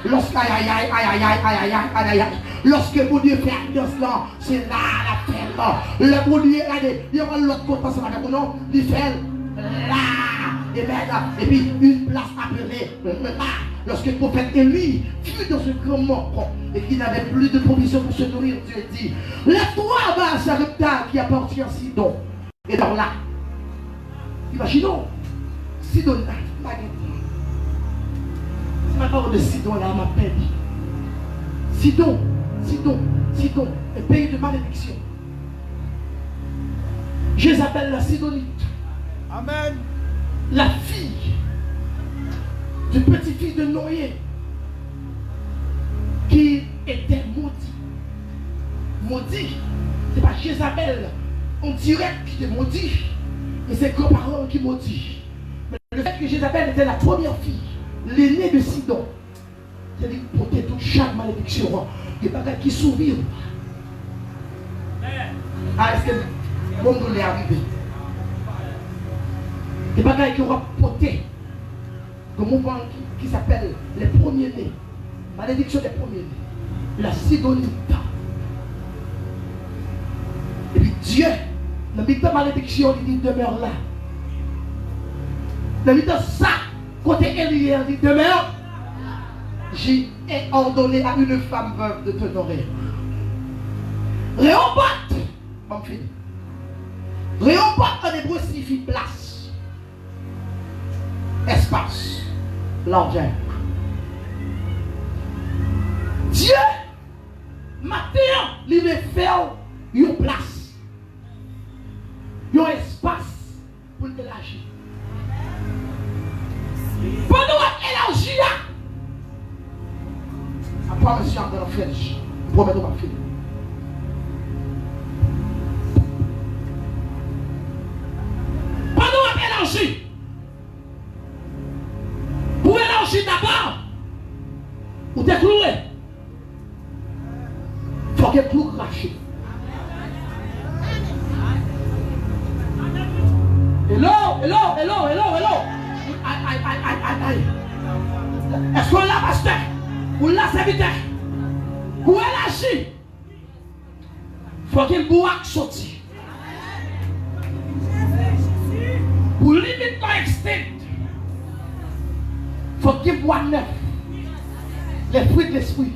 Lorsque aïe aïe aïe aïe aïe aïe aïe aïe aïe. Lorsque mon Dieu fait un cela, c'est là la fête. Le bon Dieu, il y a l'autre côté, c'est pas non, il fait là. Et puis une place appelée là. Lorsque le prophète Élie fut dans ce grand mort et qu'il n'avait plus de provision pour se nourrir, Dieu dit, lève-toi bas, Sarepta qui appartient à Sidon. Et dans là, imaginons, Sidon, ma parole de Sidon là m'appelle. Sidon, un pays de malédiction. Jézabel la Sidonite. Amen. La fille du petit-fils de Noé qui était maudit. Maudit, c'est pas Jézabel en direct qui était maudit, mais c'est grands-parents qui maudit. Mais le fait que Jézabel était la première fille, l'aînée de Sidon, c'est-à-dire porter toute chaque malédiction, des bagages qui survivent. Ah, est-ce que le monde est arrivé? Des bagages qui auront porté un mouvement qui s'appelle les premiers-nés, malédiction des premiers-nés, la Sidonite. Dieu, dans le temps de malédiction, il dit demeure là. Dans le temps ça, côté Élie, il dit demeure. J'ai ordonné à une femme veuve de t'honorer. Réhoboth, bon fini. Réhoboth en hébreu signifie place, espace, largeur. Dieu, maintenant, il veut faire une place, un espace pour l'élargir. Pendant l'élargir, I promise you I'm going to finish. Je promets de pas finir. Pendant l'élargir, pour élargir d'abord, ou t'es cloué. Il faut que tout crache. Hello. Est-ce qu'on l'a pasteur? Ou l'a serviteur? Ou elle agit? Il faut qu'il boit sorti. Pour limiter ton extinct, il faut qu'il boit neuf. Les fruits de l'esprit.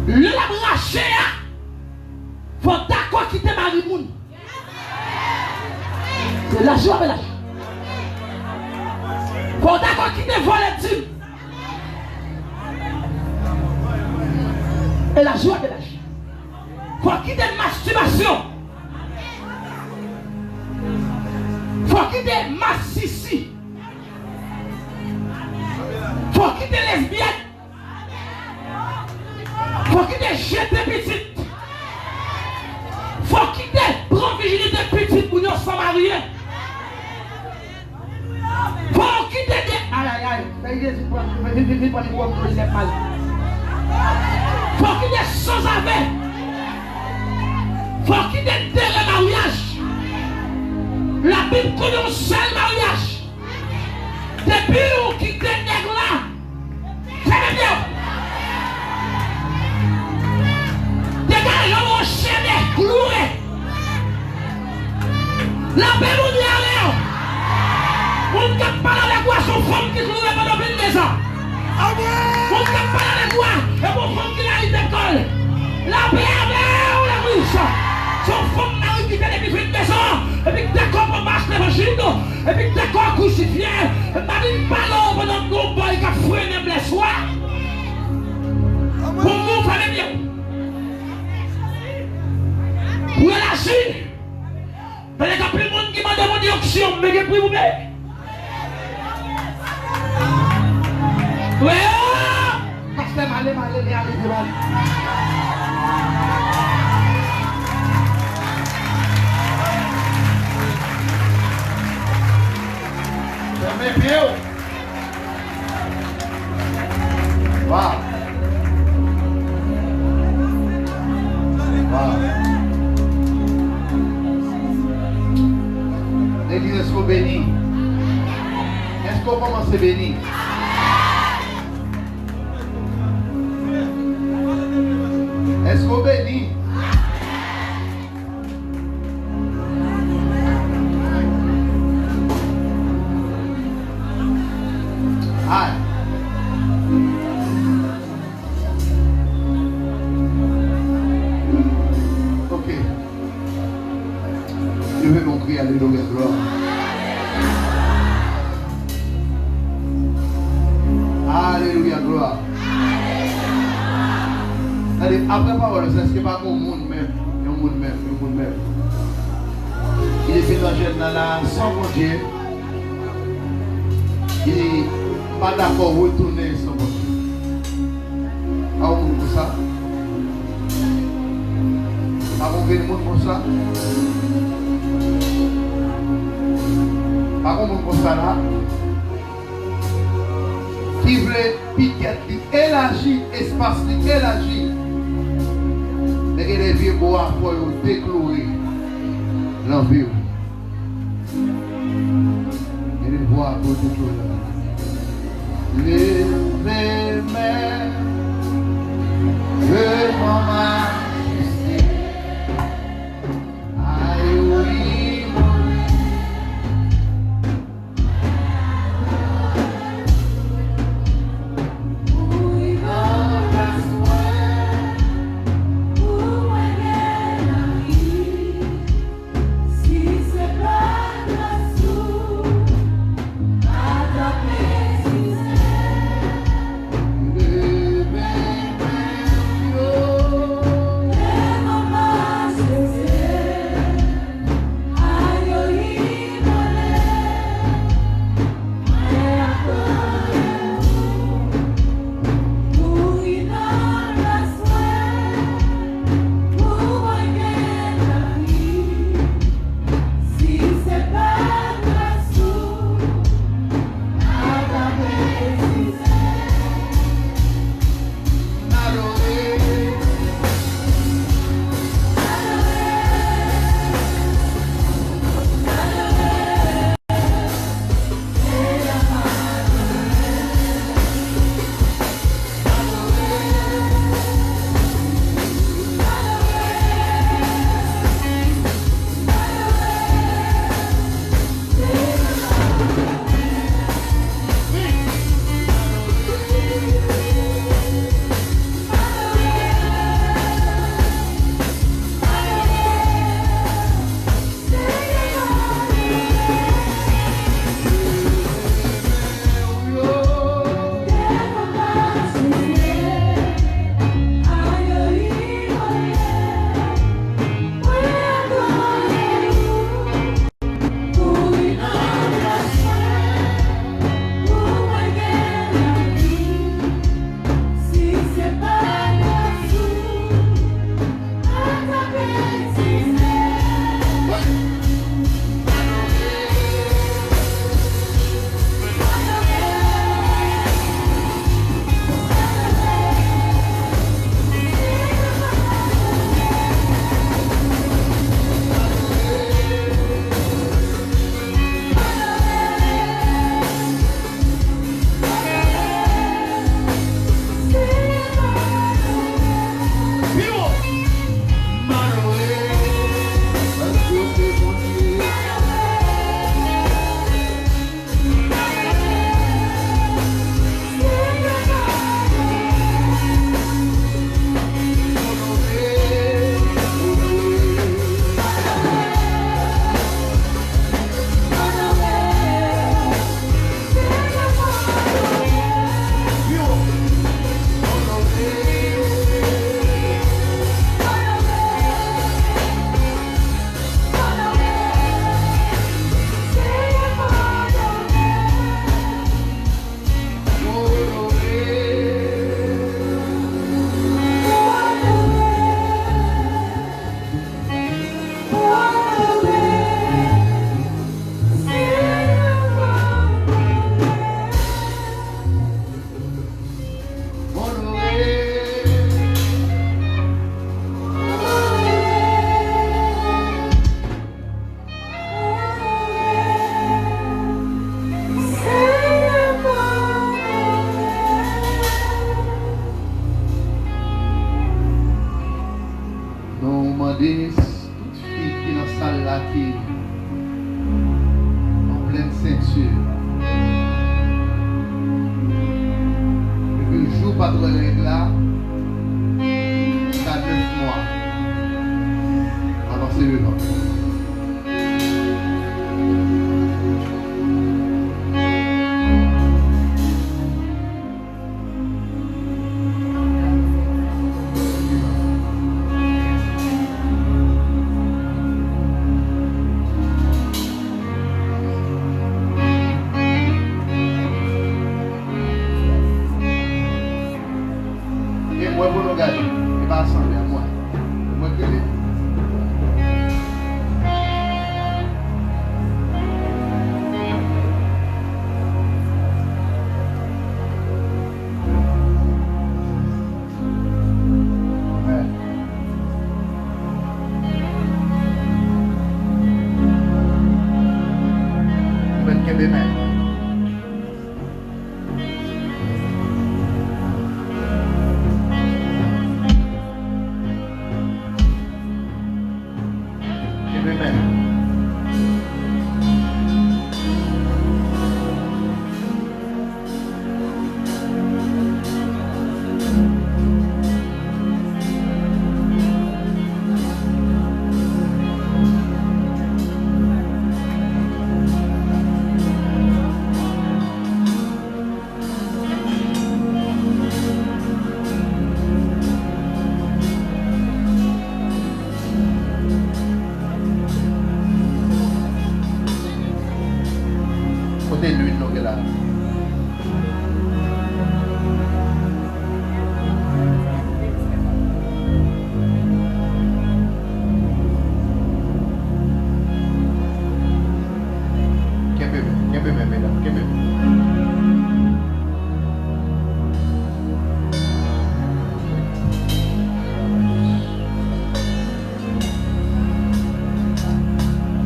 Le braché, il faut d'accord quitter Marimoun. C'est la joie de la joie. Il faut d'accord quitter Valentine. Et la joie de la joie. Il faut quitter masturbation. Il faut quitter massissi. Il faut quitter lesbienne. Il faut quitter jeter petite. Il faut quitter prendre virginité petite pour nous sans marier. Il faut quitter des... Aïe. Il faut quitter sans avec. Il faut quitter des mariages. La Bible connaît un seul mariage. Depuis où quitter des là. C'est bien. Dégage mon chaîne cloué. La paix nous dit à l'air. On ne peut pas aller voir son femme qui cloué pendant 22 ans. On ne peut pas aller voir et mon femme qui a eu d'école. La paix ou la bouche. Son femme n'a eu quitté depuis 22 ans. Et puis d'accord pour marcher l'évangile. Et puis d'accord crucifié. Et pas une ballon pendant que nos boys qui a freiné les soirs. Pour nous, fallait bien. Pour élargir. Il y a plus de monde qui m'a demandé auction, mais qui est pris vous-même. Oui, pasteur, allez. Fermez bien. Wow. L'église, est-ce qu'on bénit? Est-ce qu'on commence à bénir? Est-ce qu'on bénit? Aïe. Ok. Je vais montrer alléluia gloire. Alléluia gloire. Allez, après parole, c'est pas mon monde même. Un monde même. Il est pédagogue dans la sans mon Dieu. Il n'est pas d'accord de retourner sans mon Dieu. Pas au monde pour ça. Pas au monde pour ça. Pas au monde pour ça là. Qui veut piquer, élargir espace, élargir. Mais il y a des vieux bois pour déclouer l'envie. Il y a des bois pour déclouer l'envie. Les mains devant ma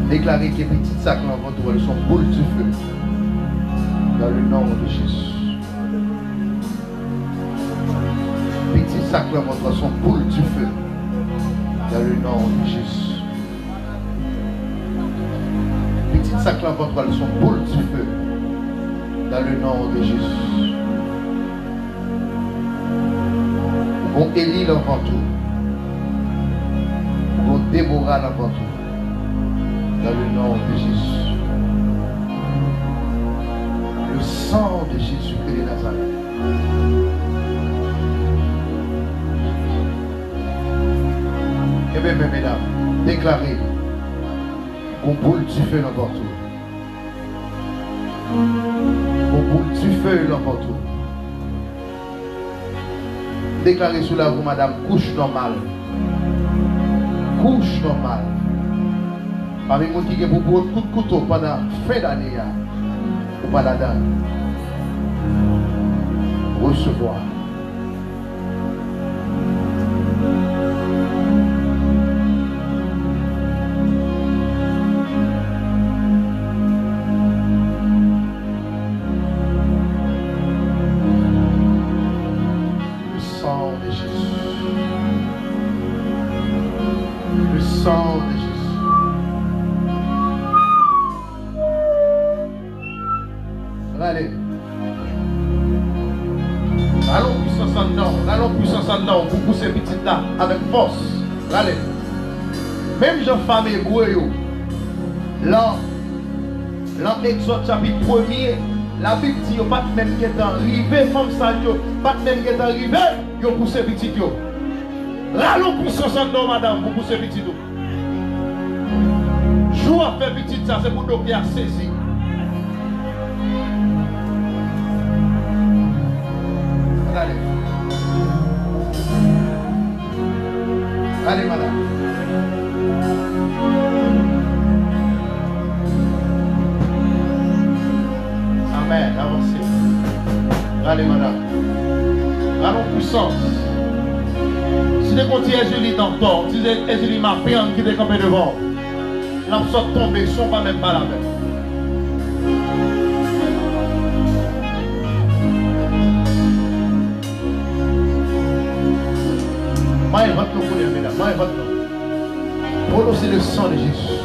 Déclarer que petit sac dans votre rôle sont boules du feu. Dans le nom de Jésus. Petit sac dans votre sont boules du feu. Dans le nom de Jésus. Petit sac dans votre sont boules du feu. Dans le nom de Jésus. Bon Élie l'enfant tout. Bon Déborah l'enfant tout. Dans le nom de Jésus. Le sang de Jésus-Christ de Nazareth. Eh bien, mesdames, déclarez qu'on boule du feu n'importe où. Qu'on boule du feu n'importe où. Déclarez sous la vous, madame, couche normale. Couche normale. Parmi les gens qui ont beaucoup de coups de couteau pendant fin d'année, ou pas là-dedans. Recevoir. Le sang de Jésus. Le sang de Jésus. Allez. Allons puissance en dedans. Allons puissance en dedans pour pousser petit là avec force. Allez. Même Jean-Femme hébreu, là, Exode chapitre 1er, la Bible dit pas même qui est arrivé, femme ça, pas même qui est arrivé, yo pousser petit yo. Allons puissance en dedans, madame, pour pousser petit yo. Joue à faire petit ça, c'est pour nous qui a saisi. Allez. Allez, madame. Amen. Avancez. Allez, madame. Allons puissance. Si les continuez Jésus dans le corps, si Jésus m'a pris en qui est campé devant, l'homme sort tombé, ils ne sont pas même pas la même. Moi, il va te connaître, mesdames. Moi, il va te connaître. C'est le sang de Jésus.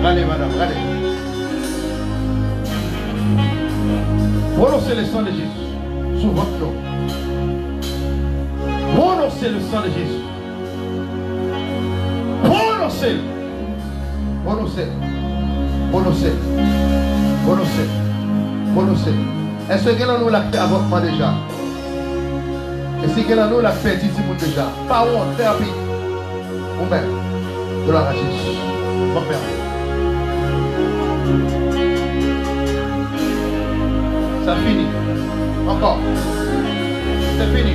Allez, madame, allez. Prononcez le sang de Jésus sur votre nom. Prononcez le sang de Jésus. Prononcez. Prononcez. Prononcez. Prononcez. Prononcez. Est-ce que nous l'a fait avant moi déjà? Est-ce que nous l'a fait ici déjà? Pas honte, faire vite. Vous-même. Gloire à Jésus. Mon Père. Ça finit. Encore. C'est fini.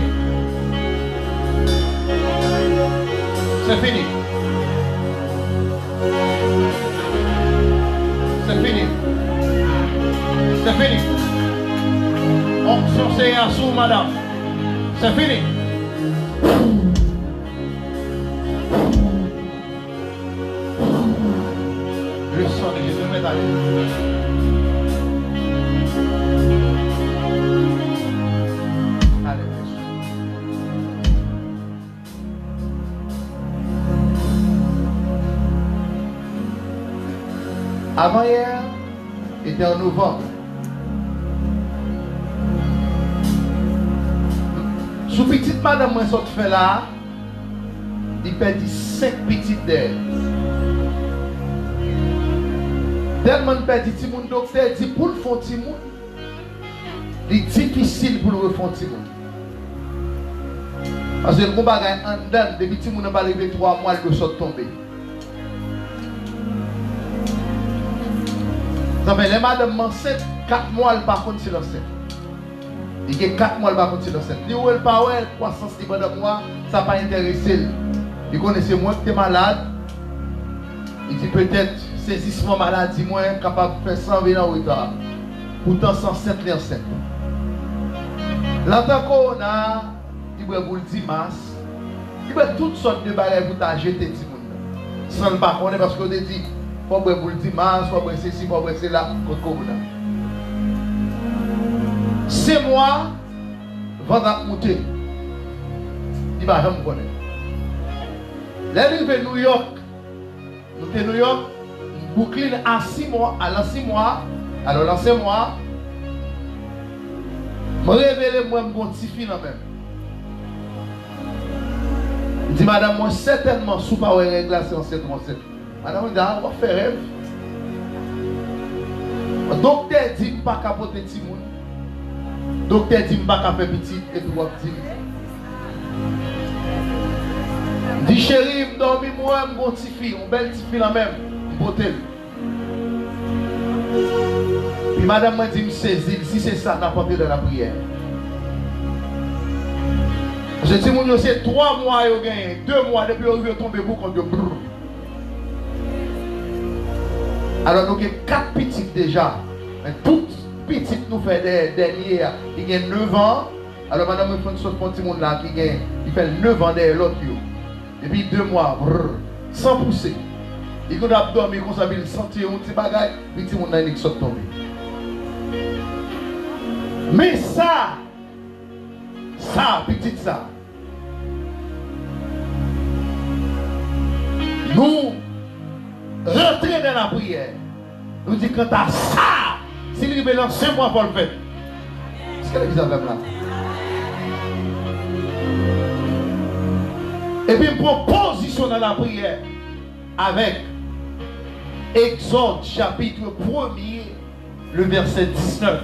C'est fini. C'est fini. C'est fini. Onction c'est à sous, madame. C'est fini. Le sang de Jésus m'est allé. Avant hier, était en novembre. Sous petite madame, moi, ça fait là, il perdit 5 petites d'elle. Tellement il perdit petit monde, docteur dit pour le faire petit monde, il est difficile pour le faire petit monde. Parce que le bagage en dedans, depuis petit monde n'a pas levé 3 mois, il doit tomber. Les madame enceinte, 4 mois, elle ne va pas continuer l'enceinte. Il y a 4 mois, elle va continuer l'enceinte. Il n'y a pas de croissance libre de moi, ça n'a pas intéressé. Il connaissait moi que tu es malade. Il dit peut-être saisissement maladie, moi, capable de faire 120 ans en retard. Pourtant, 107 les enceintes. L'entend qu'on a, il va vous le dire, masse. Il va toutes sortes de bagages pour t'acheter, sans le pas connaître parce qu'on te dit. Faut boire pour le dimanche, faut boire ceci, faut boire cela, c'est moi, va monter. Il va jamais connaître. L'arrivée à New York, nous sommes à New York, Brooklyn à 6 mois, alors dans 6 mois, Je révèle moi mon petit fille là même. Je dis madame moi certainement sous pas règle là c'est anciennement c'est. Madame dit on va faire rêve. Le docteur dit pas capoter petit monde. Docteur dit pas faire petit et puis on dit. Dit chérie, je dors moi mon petit fille, une belle petite fille là même, beauté. Puis madame m'a dit, me saisit, si c'est ça, n'a pas de la prière. Je dis, mon c'est 3 mois, il gagné, 2 mois, depuis qu'il est tombé beaucoup de brrr. Alors, nous avons 4 petites déjà. Mais toutes petites nous fait des dernières, qui ont 9 ans. Alors, madame, il faut une sorte de petit monde là qui fait 9 ans derrière l'autre. Et puis 2 mois, brrr, sans pousser. Il a dormi comme ça, il sentit un petit bagage, puis il monde là, il saute tombé. Mais ça, petite ça, nous rentrons dans la prière. Nous disons que t'as ça, s'il est dans 5 mois pour le faire. Est-ce que l'église a même là? Et puis, je prends position dans la prière avec Exode chapitre 1er, le verset 19.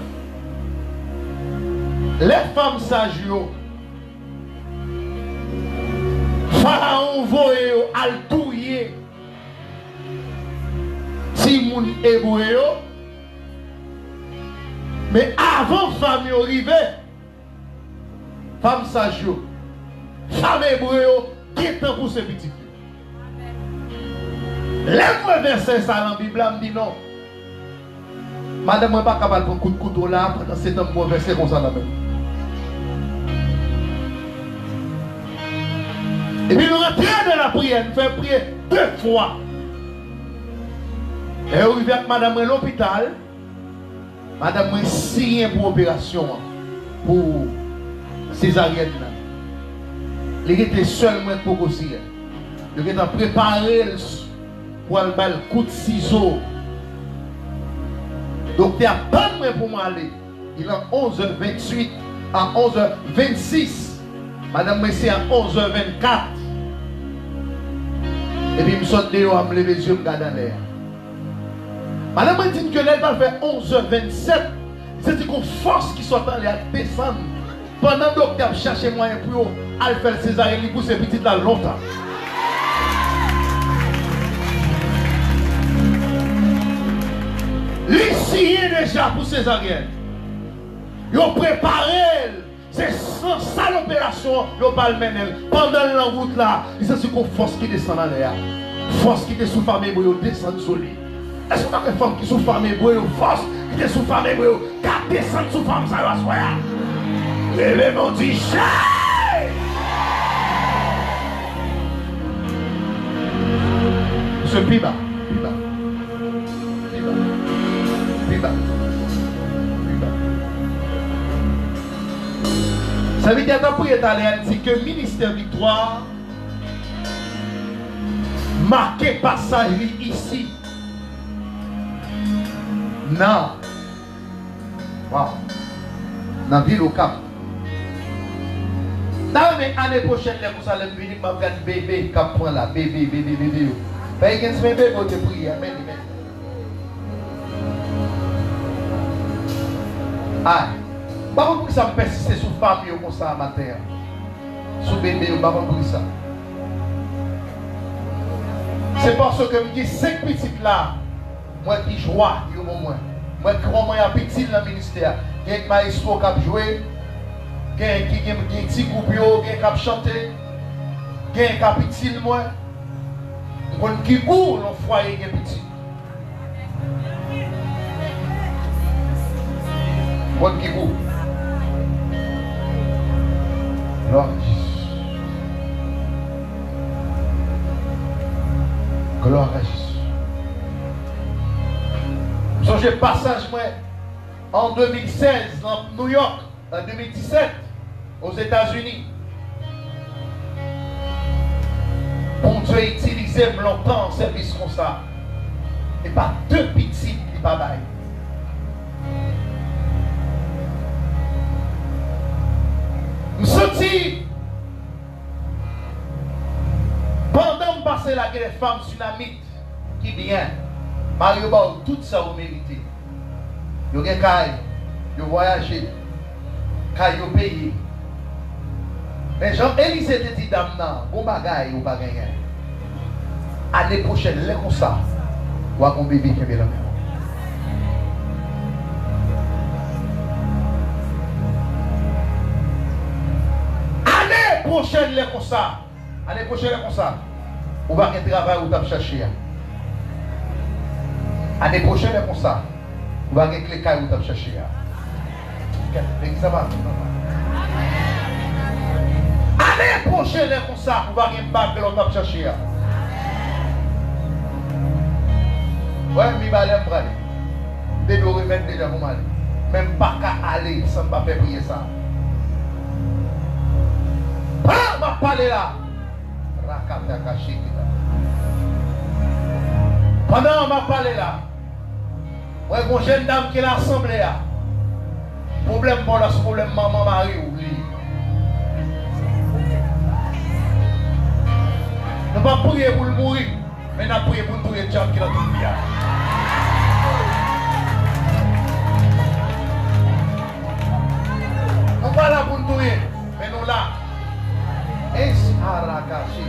Les femmes sages, Pharaon voye al touye si moun hébreu, mais avant femme arrive, femme sage, femme hébreu, qui est pour ce petit. Lève-moi verset ça dans la Bible, me dit non. Madame, je ne suis pas capable de prendre un coup de couteau là pendant 7 ans pour verser comme ça là même. Et puis nous rentrons dans la prière, nous faisons prier 2 fois. Et on arrive avec madame à l'hôpital. Madame a signé pour opération, pour césarienne. Il était seulement pour aussi. Il était préparé pour aller faire le coup de ciseau. Donc il n'y a pas de moyen pour moi aller. Il est à 11h28 à 11h26. Madame Messie à 11h24. Et puis je me saute dehors, à me lever les yeux, me garder en l'air. Madame me dit que elle va faire 11h27. C'est une force qui soit en l'air descendre. Pendant que le docteur cherche moyen pour aller faire césarienne, il pousse petit là longtemps. L'ici déjà pour césarienne. Ils ont préparé. C'est ça l'opération, ils ont pas le mener. Pendant la route là, c'est une force qui descend en l'air. Force qui est sous femme hébreu, descend sur lui. Est-ce que vous avez une femme qui est sous femme hébreu, force qui est sous femme hébreu, qui descend sous femme, ça va se voir. Levez mon dit, ce piba, piba, piba, piba, piba. Ça veut dire que pour être allé, dit que ministère Victoire marqué passage ici. Non. Wow. Dans la ville au Cap. L'année prochaine, vous allez venir, je vais bébé, Cap point là, bébé. Ben, il y a un bébé pour te prier. Ah. Par contre, ça me persiste sur famille comme ça à matin. Sur bébé, par contre, ça. C'est parce que je dis 5 petites là. Moi qui joie, moi qui crois à petit dans le ministère. Il y a un maestro qui a joué, il y a un petit groupe qui a chanté, il y a un petit moi. Qui goûte le foyer qui est petit. Moi qui goûte. Gloire à Jésus. Gloire à Jésus. J'ai passage moi en 2016 dans New York, en 2017 aux États-Unis. Bon Dieu a utilisé longtemps en service comme ça. Et pas 2 petits qui pas bail. que les femmes tsunamites qui viennent. Mario Bao, tout ça vous méritez. Vous avez caille, vous voyagez, caille vous payez. Mais Jean-Élie te dit dame bon bagaille ou pas gagner. Année prochaine, les comme ça, ou à mon bébé qui est là. Année prochaine, les comme ça. Année prochaine, les comme ça. Ou va un travail ou t'as cherché. Année prochaine, les comme ça. Ou va un clé ou t'as cherché. Ça va. Année prochaine, les comme ça. Ou va un bac de l'autre t'as cherché. Ouais, mi balem brale. Dès le remettre déjà pour mal. Même pas qu'à aller sans pas faire prier ça. Ah, ma parler là. Rakata caché. Pendant ma parler là. Ouais, mon jeune dame qui l'a assemblée là. Problème bon là, ce problème maman mari oublie. Ne pas prier pour le mourir. Mais n'a prié pour tous les gens qui l'ont tout bien. Nous pas là pour nous tuer, mais nous là. Est-ce arakashi?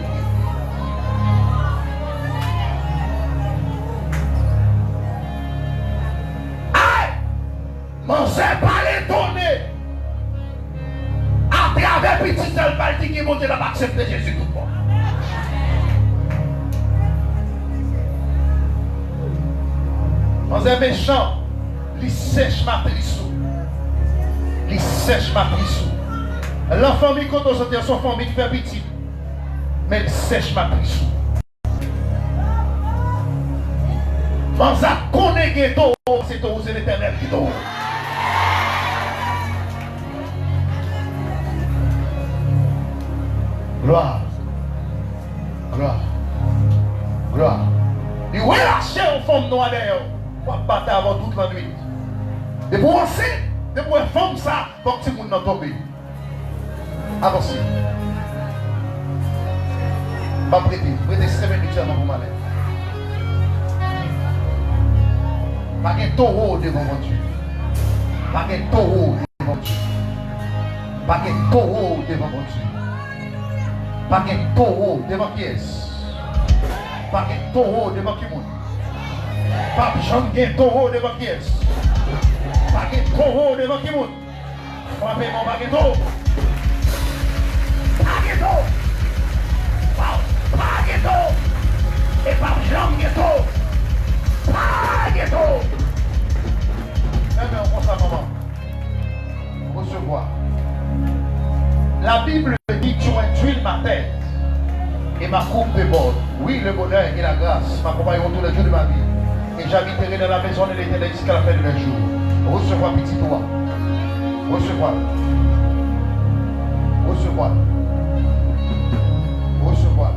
Aïe! Mon c'est pas l'étonné. À travers petit seul balti qui monte dans l'accepter Jésus tout le monde. Dans un méchant, il sèche ma trissou. Il sèche ma trissou. L'enfant, quand on s'entend son famille, il fait petit. Mais il sèche ma trissou. Dans un connaît c'est l'éternel qui t'ouvre. Gloire. Gloire. Gloire. Il relâche une femme noire d'ailleurs. Pour battre avant toute la nuit. Et pour penser, de pour femme ça, pour que tout le monde n'a tombé. Avancez. Pas prêter 5 minutes avant pour m'aller. Pas un taureau devant mon Dieu. Pas un taureau devant Dieu. Pas un taureau devant mon Dieu. Pas un taureau devant pièce. Pas un taureau devant qui monde. Pas un taureau devant pièce. Pas un taureau devant qui monde. Frappez mon baguetto. Baguetto. Baguetto. Et pas un ghetto. Baguetto. Mais on pense à maman. Recevoir. La Bible dit tu induis ma tête et ma coupe déborde. Oui, le bonheur et la grâce m'accompagneront tous les jours de ma vie. Et j'habiterai dans la maison de l'Éternel jusqu'à la fin de mes jours. Recevoir, petit toi. Recevoir. Recevoir. Recevoir.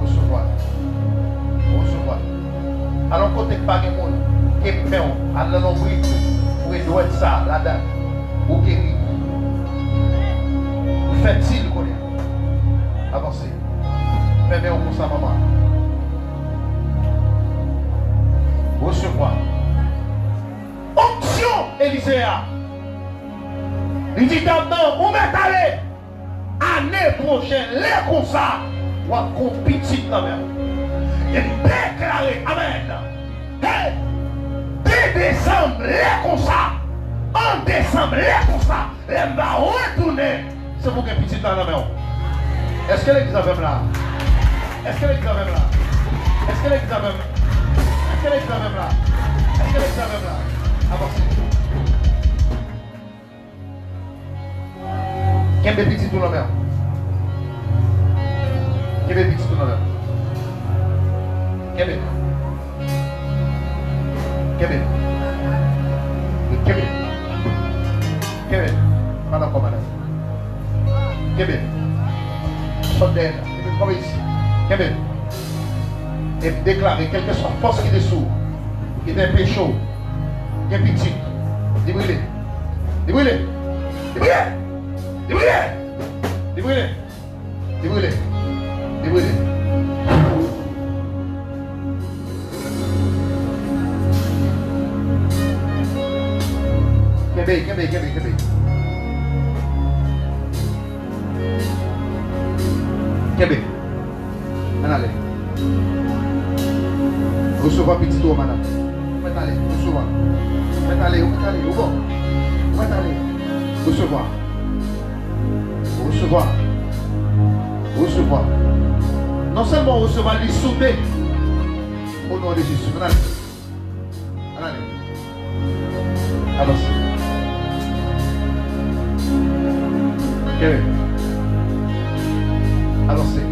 Recevoir. Recevoir. Alors, côté pas de monde, qui est fait, à l'envie, pour être ça, la dame, ou guérir. Vous faites-il, connaître. Avancez. Mais on pense à maman. Recevoir. Onction, Élyséa. Il dit d'abord, on m'est allé. Année prochaine, les comme ça, ou à compétit la même. Il déclaré, amen. Hey, dès décembre, les comme ça. En décembre, les comme ça. Les va retourner. C'est pour qu'un petit dans la main. Est-ce que l'église avait là? Est-ce que l'église avait là? Est-ce que l'église avait là? Est-ce que l'église avait là? Est-ce que l'église avait là? Avancez. Quel est petit tout le monde? Quel est petit tout le monde? Quel est? Quel est? Quel est? Quel est? Madame Commandant. Quel est? Sondel, il me ici. Quel et déclarer quelque soit force qui est dessous, qui est un peu chaud, qui est petit, débrûlé, débrûlé, débrûlé, débrûlé, débrûlé, Débrouillez. Débrouillez. Kébé. Kébé. Allez. Recevoir petit tour, madame. Vous allez, recevoir. Vous allez, au bon. Vous allez. Recevoir. Non seulement recevoir, les souder. Au nom de Jésus. Allez. Avance. Kébé. Avancez.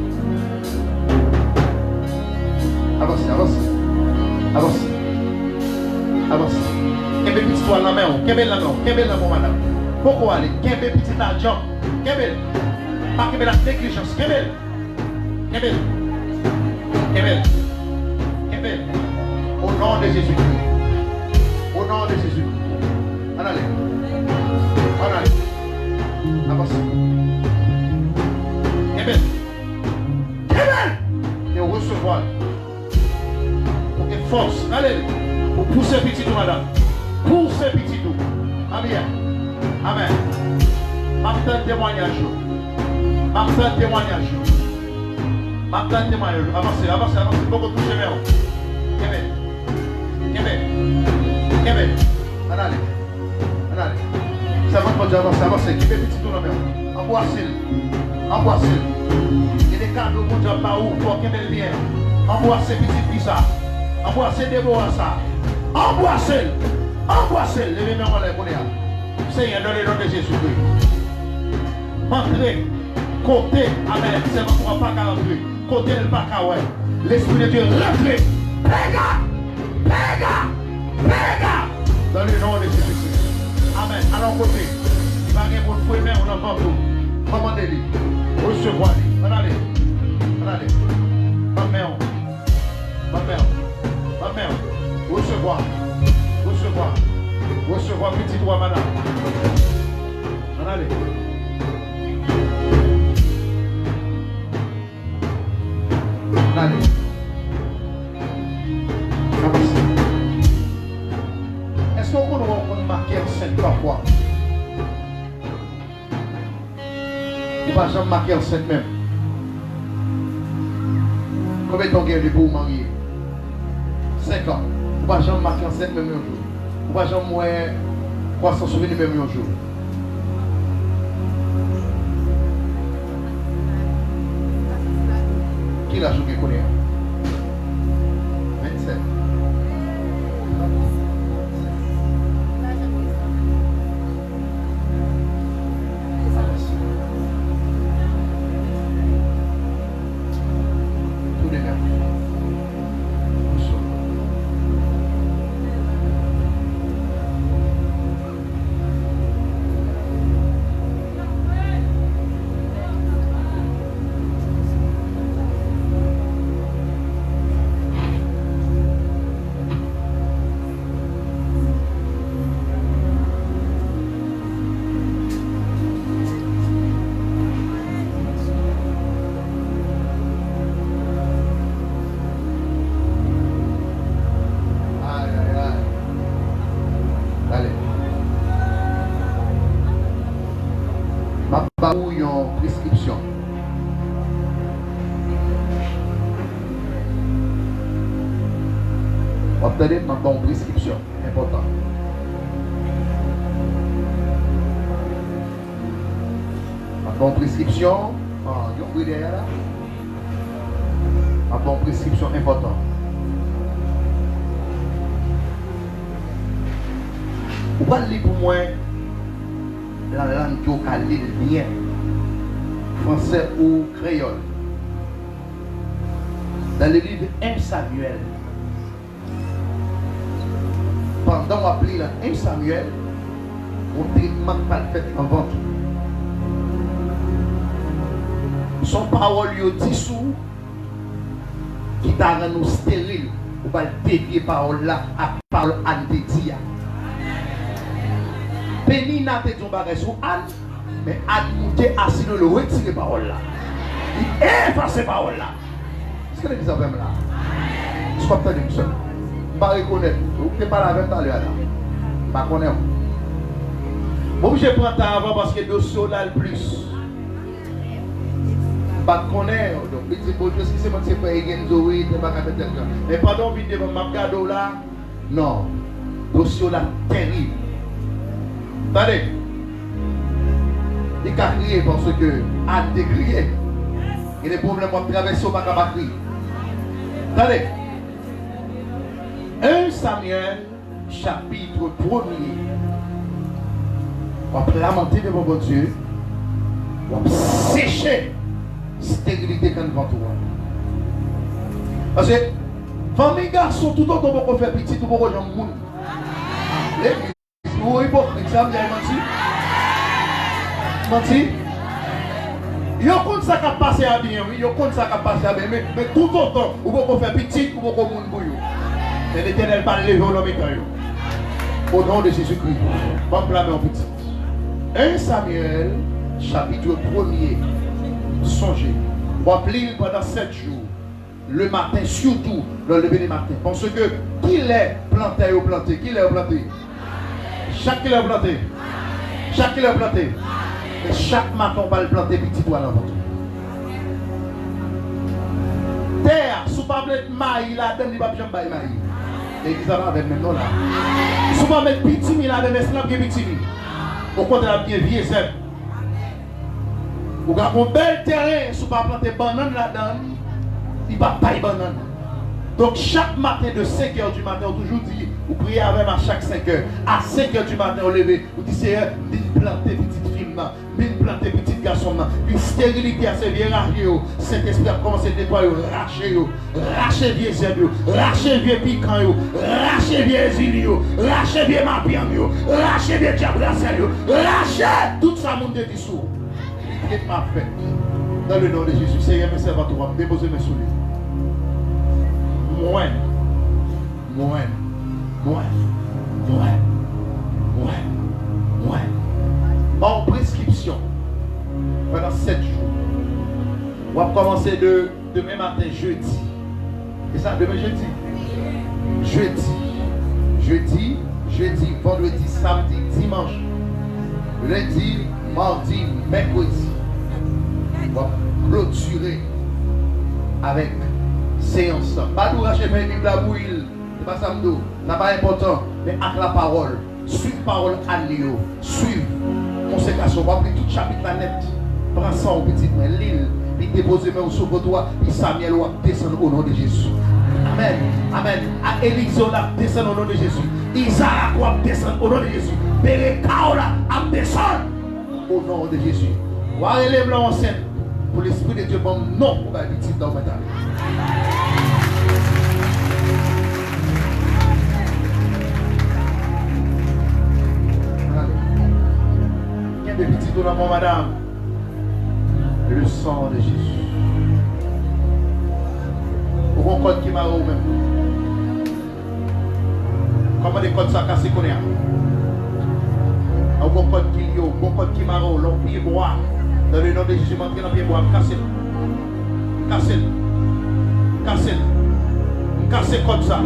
Kébé petit toit la main. Kébé la main, madame. Pourquoi aller? Kébé petit argent. Kébé. Pas Kébé la négligence. Kébé. Au nom de Jésus-Christ. Allez. Avance. Kébé. Et recevoir. Pour que force. Allez. Pour pousser petit tout, madame. Poussez petit tout. Amen. Martin témoignage. Avancez. Beaucoup toucher vers vous. Kébé. Allez. Ça va pas avancer. Kébé petit tout, la main. Embrassez. Il y a des cadeaux pour dire par où pour Kébé bien. Embrassez petit pizza. Embrassez Déborah ça. Embrassez. Levez mes mains en l'air. Seigneur, dans le nom de Jésus-Christ. Entrez, côté, amen. C'est ne pourra pas rentrer. Côté le pas ouais. L'Esprit de Dieu rentrez. Péga. Dans le nom de Jésus-Christ. Amen. Alors côté. Il va y avoir pour main, on entend tout. Commandez-lui. Recevoir-lui. Allez. Ma mère. Recevoir petit doigt, madame. Allez. Est-ce qu'on peut marquer enceinte parfois? Ou pas jamais marquer enceinte même? Combien de temps gagne pour vous marier? 5 ans. Ou pas jamais marquer enceinte même un jour? Ou pas jamais moins croissance souvenir même un jour? Qui l'a joué qu'on est? 27. Tout les gars. Ou une prescription. Vous attendez ma bonne prescription, important. Ma bonne prescription, ma bonne prescription important. Vous parlez pour moi la langue qui est bien, français ou créole. Dans le livre 1 Samuel, pendant qu'on appelle là 1 Samuel, on traitement pas fait avant tout. Son parole lui dit sous qui t'a rendu stérile, ou pas dévier parole là à parole Anne de Dia. Pénina te dit un bagage sur Anne, mais Anne monte assis dans le retirer parole là. Il efface ces paroles là. Est-ce que l'église a même là? Je crois que tu as dit ça. Je ne pas reconnaître. Vous ne pas la même tout à l'heure là. Je ne pas connaître. Moi, je prends ça avant parce que le dossier là le plus. Pas connaître donc il dit bon Dieu si c'est moi qui fait Enzo oui t'es pas capable de faire mais pardon vite devant ma cadeau là non dossier là terrible attendez il a crié parce que a décrié il y a des problèmes à traverser pas capable crier attendez 1 Samuel chapitre 1er on va lamenter devant bon Dieu on va sécher stérilité quand devant toi. Parce que famille garçon tout autant qu'on faire petit tout pour gens monde. L'église ou hypocrite ça me dit menti. Yo compte ça qui passer à bien, yo compte ça qui passer à bien mais tout autant ou pour faire petit ou pour monde pour yo. Et l'Éternel va lever l'homme et au nom de Jésus-Christ. Pas blâmer en petit. 1 Samuel chapitre 1er. Songez, rappelez pendant 7 jours, le matin, surtout le lever du matin. Parce que qui l'est planté ou planté? Qui l'est planté? Chaque qui l'est planté. Chaque qui l'est planté. Et chaque matin, on va le planter petit doigt dans votre. Terre, si vous ne pouvez pas maïs, là, il va bien maïs. L'église va avec maintenant là. Si vous ne pouvez pas mettre petit, là, l'esclave qui est petit. Au contraire, bien vieux, c'est. Vous avez un bel terrain, si vous ne plantez pas banane là-dedans, il ne va pas de banane. Donc chaque matin de 5h du matin, on toujours dit, vous priez avec à chaque 5h. À 5h du matin, vous levez, vous dites, Seigneur, vous plantez petite fille, vous plantez petit garçon, puis stérilité à ces vieux rager, Saint-Esprit a commencé à nettoyer, racher vieux zèbre, racher vieux piquant, racher vieux huile, racher vieux mapiam, racher vieux diabracel, racher tout ça, mon Dieu, dessous. Et m'a fait dans le nom de Jésus. Seigneur, mes serviteurs, déposez mes souliers. Moins. En prescription, pendant 7 jours, on va commencer demain matin, jeudi. C'est ça, demain jeudi. Jeudi, vendredi, samedi, dimanche, lundi, mardi, mercredi. On va clôturer avec séance. Pas tout racheter une Bible à bouille. C'est pas ça, c'est pas important. Mais avec la parole. Suivre la parole à Léo. Suivre. Consécration. On va appeler tout chapitre la net. Prends ça au petit main. L'île. Puis déposer main sur toi. Puis Samuel va descendre au nom de Jésus. Amen. Amen. À Élisée, va descendre au nom de Jésus. Isaac va descendre au nom de Jésus. Bérékaola va descendre au nom de Jésus. Voir les blancs enceinte pour l'Esprit de Dieu, bon non, pour la victime dans le métal. Il y a des petits dans mon madame. Le sang de Jésus. Pour un code qui m'a ou même. Comment des codes ça cassé qu'on est. Un bon code qui est bon code qui m'a ou l'on pied bois. Dans le nom de Jésus, m'entrer dans le pied bois. Cassez comme ça.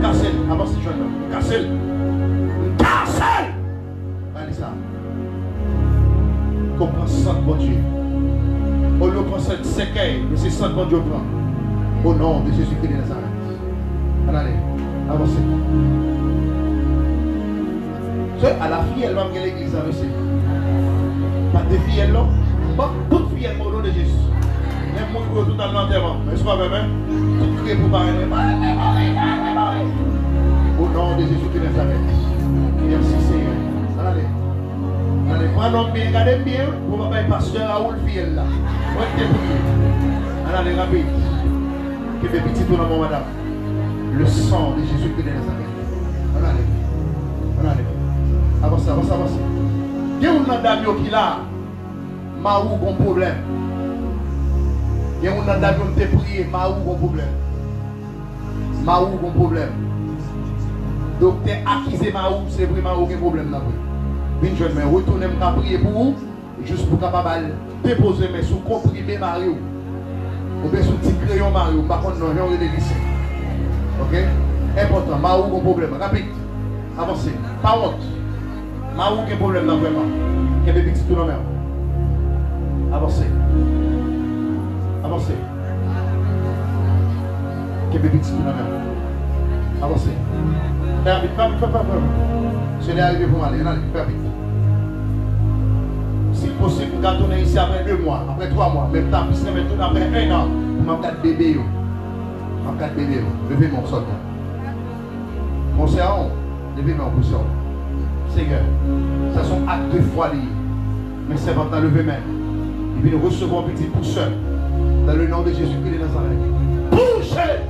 Cassez. Avance ce jeune homme. Cassez. Allez ça. Qu'on prend ça, bon Dieu. On le prend ça de séquelles, mais c'est ça que bon Dieu prend. Au nom de Jésus-Christ de Nazareth. Allez, avancez. À la fille, elle va me l'église avec elle. Pas de fille, elle là. Pas toute fille, elle au nom de Jésus. Même moi, je suis totalement enterrement. Mais je crois même, tout crier pour parler. Au nom de Jésus-Christ de Nazareth. Merci Seigneur. Allez, prenons bien, regardez bien. Pour papa et pasteur Raoul Fiel là. Allez, rapide. Que mes petits tours dans mon madame. Le sang de Jésus-Christ de Nazareth. Allez. Avancez. Il y a une dame qui là, ma ou bon problème. Il y a une dame qui te prié, ma ou bon problème. Donc tu es accusé ma ou, c'est vraiment aucun problème là. Bien jeune, mais retournez me prier pour vous. Juste pour capable déposer mais sous comprimé Mario. Ou bien sous petit crayon Mario. Par contre, non, j'ai de lycée. Ok? Important. Mario, un problème. Rapide. Avancez. Pas honte. Mario, un problème là vraiment. Quel bébé qui tout dans la mer. Avancez. Avancez. Quel bébé qui tout dans la mer. Avancez. Faire vite, pas. Je l'ai arrivé pour m'aller. Faire vite. Si possible, vous pouvez tourner ici après 2 mois, après 3 mois, même temps, puis tourner après 1 an, pour m'apprendre bébé. M'apprendre bébé. Levez mon sol. Mon serrant, levez mon position. Seigneur, ça sont actes de foi liés. Mais c'est important, levez main. Et puis nous recevons un petit pousseur dans le nom de Jésus-Christ de Nazareth. Poussez!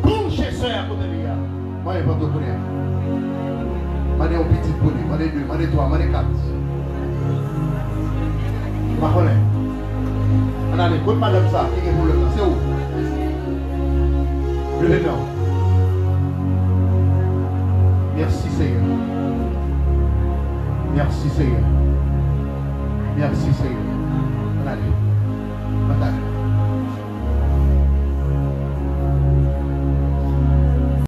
Poussez, Seigneur, à côté de l'égard. Moi, je ne vais pas te donner. Je vais un petit poulet, je vais 2, je vais 3, je vais 4. Je connais. On a les bonnes madame ça, qui est pour le temps. C'est où? Levez main. Merci Seigneur. Merci Seigneur. Merci Seigneur. On a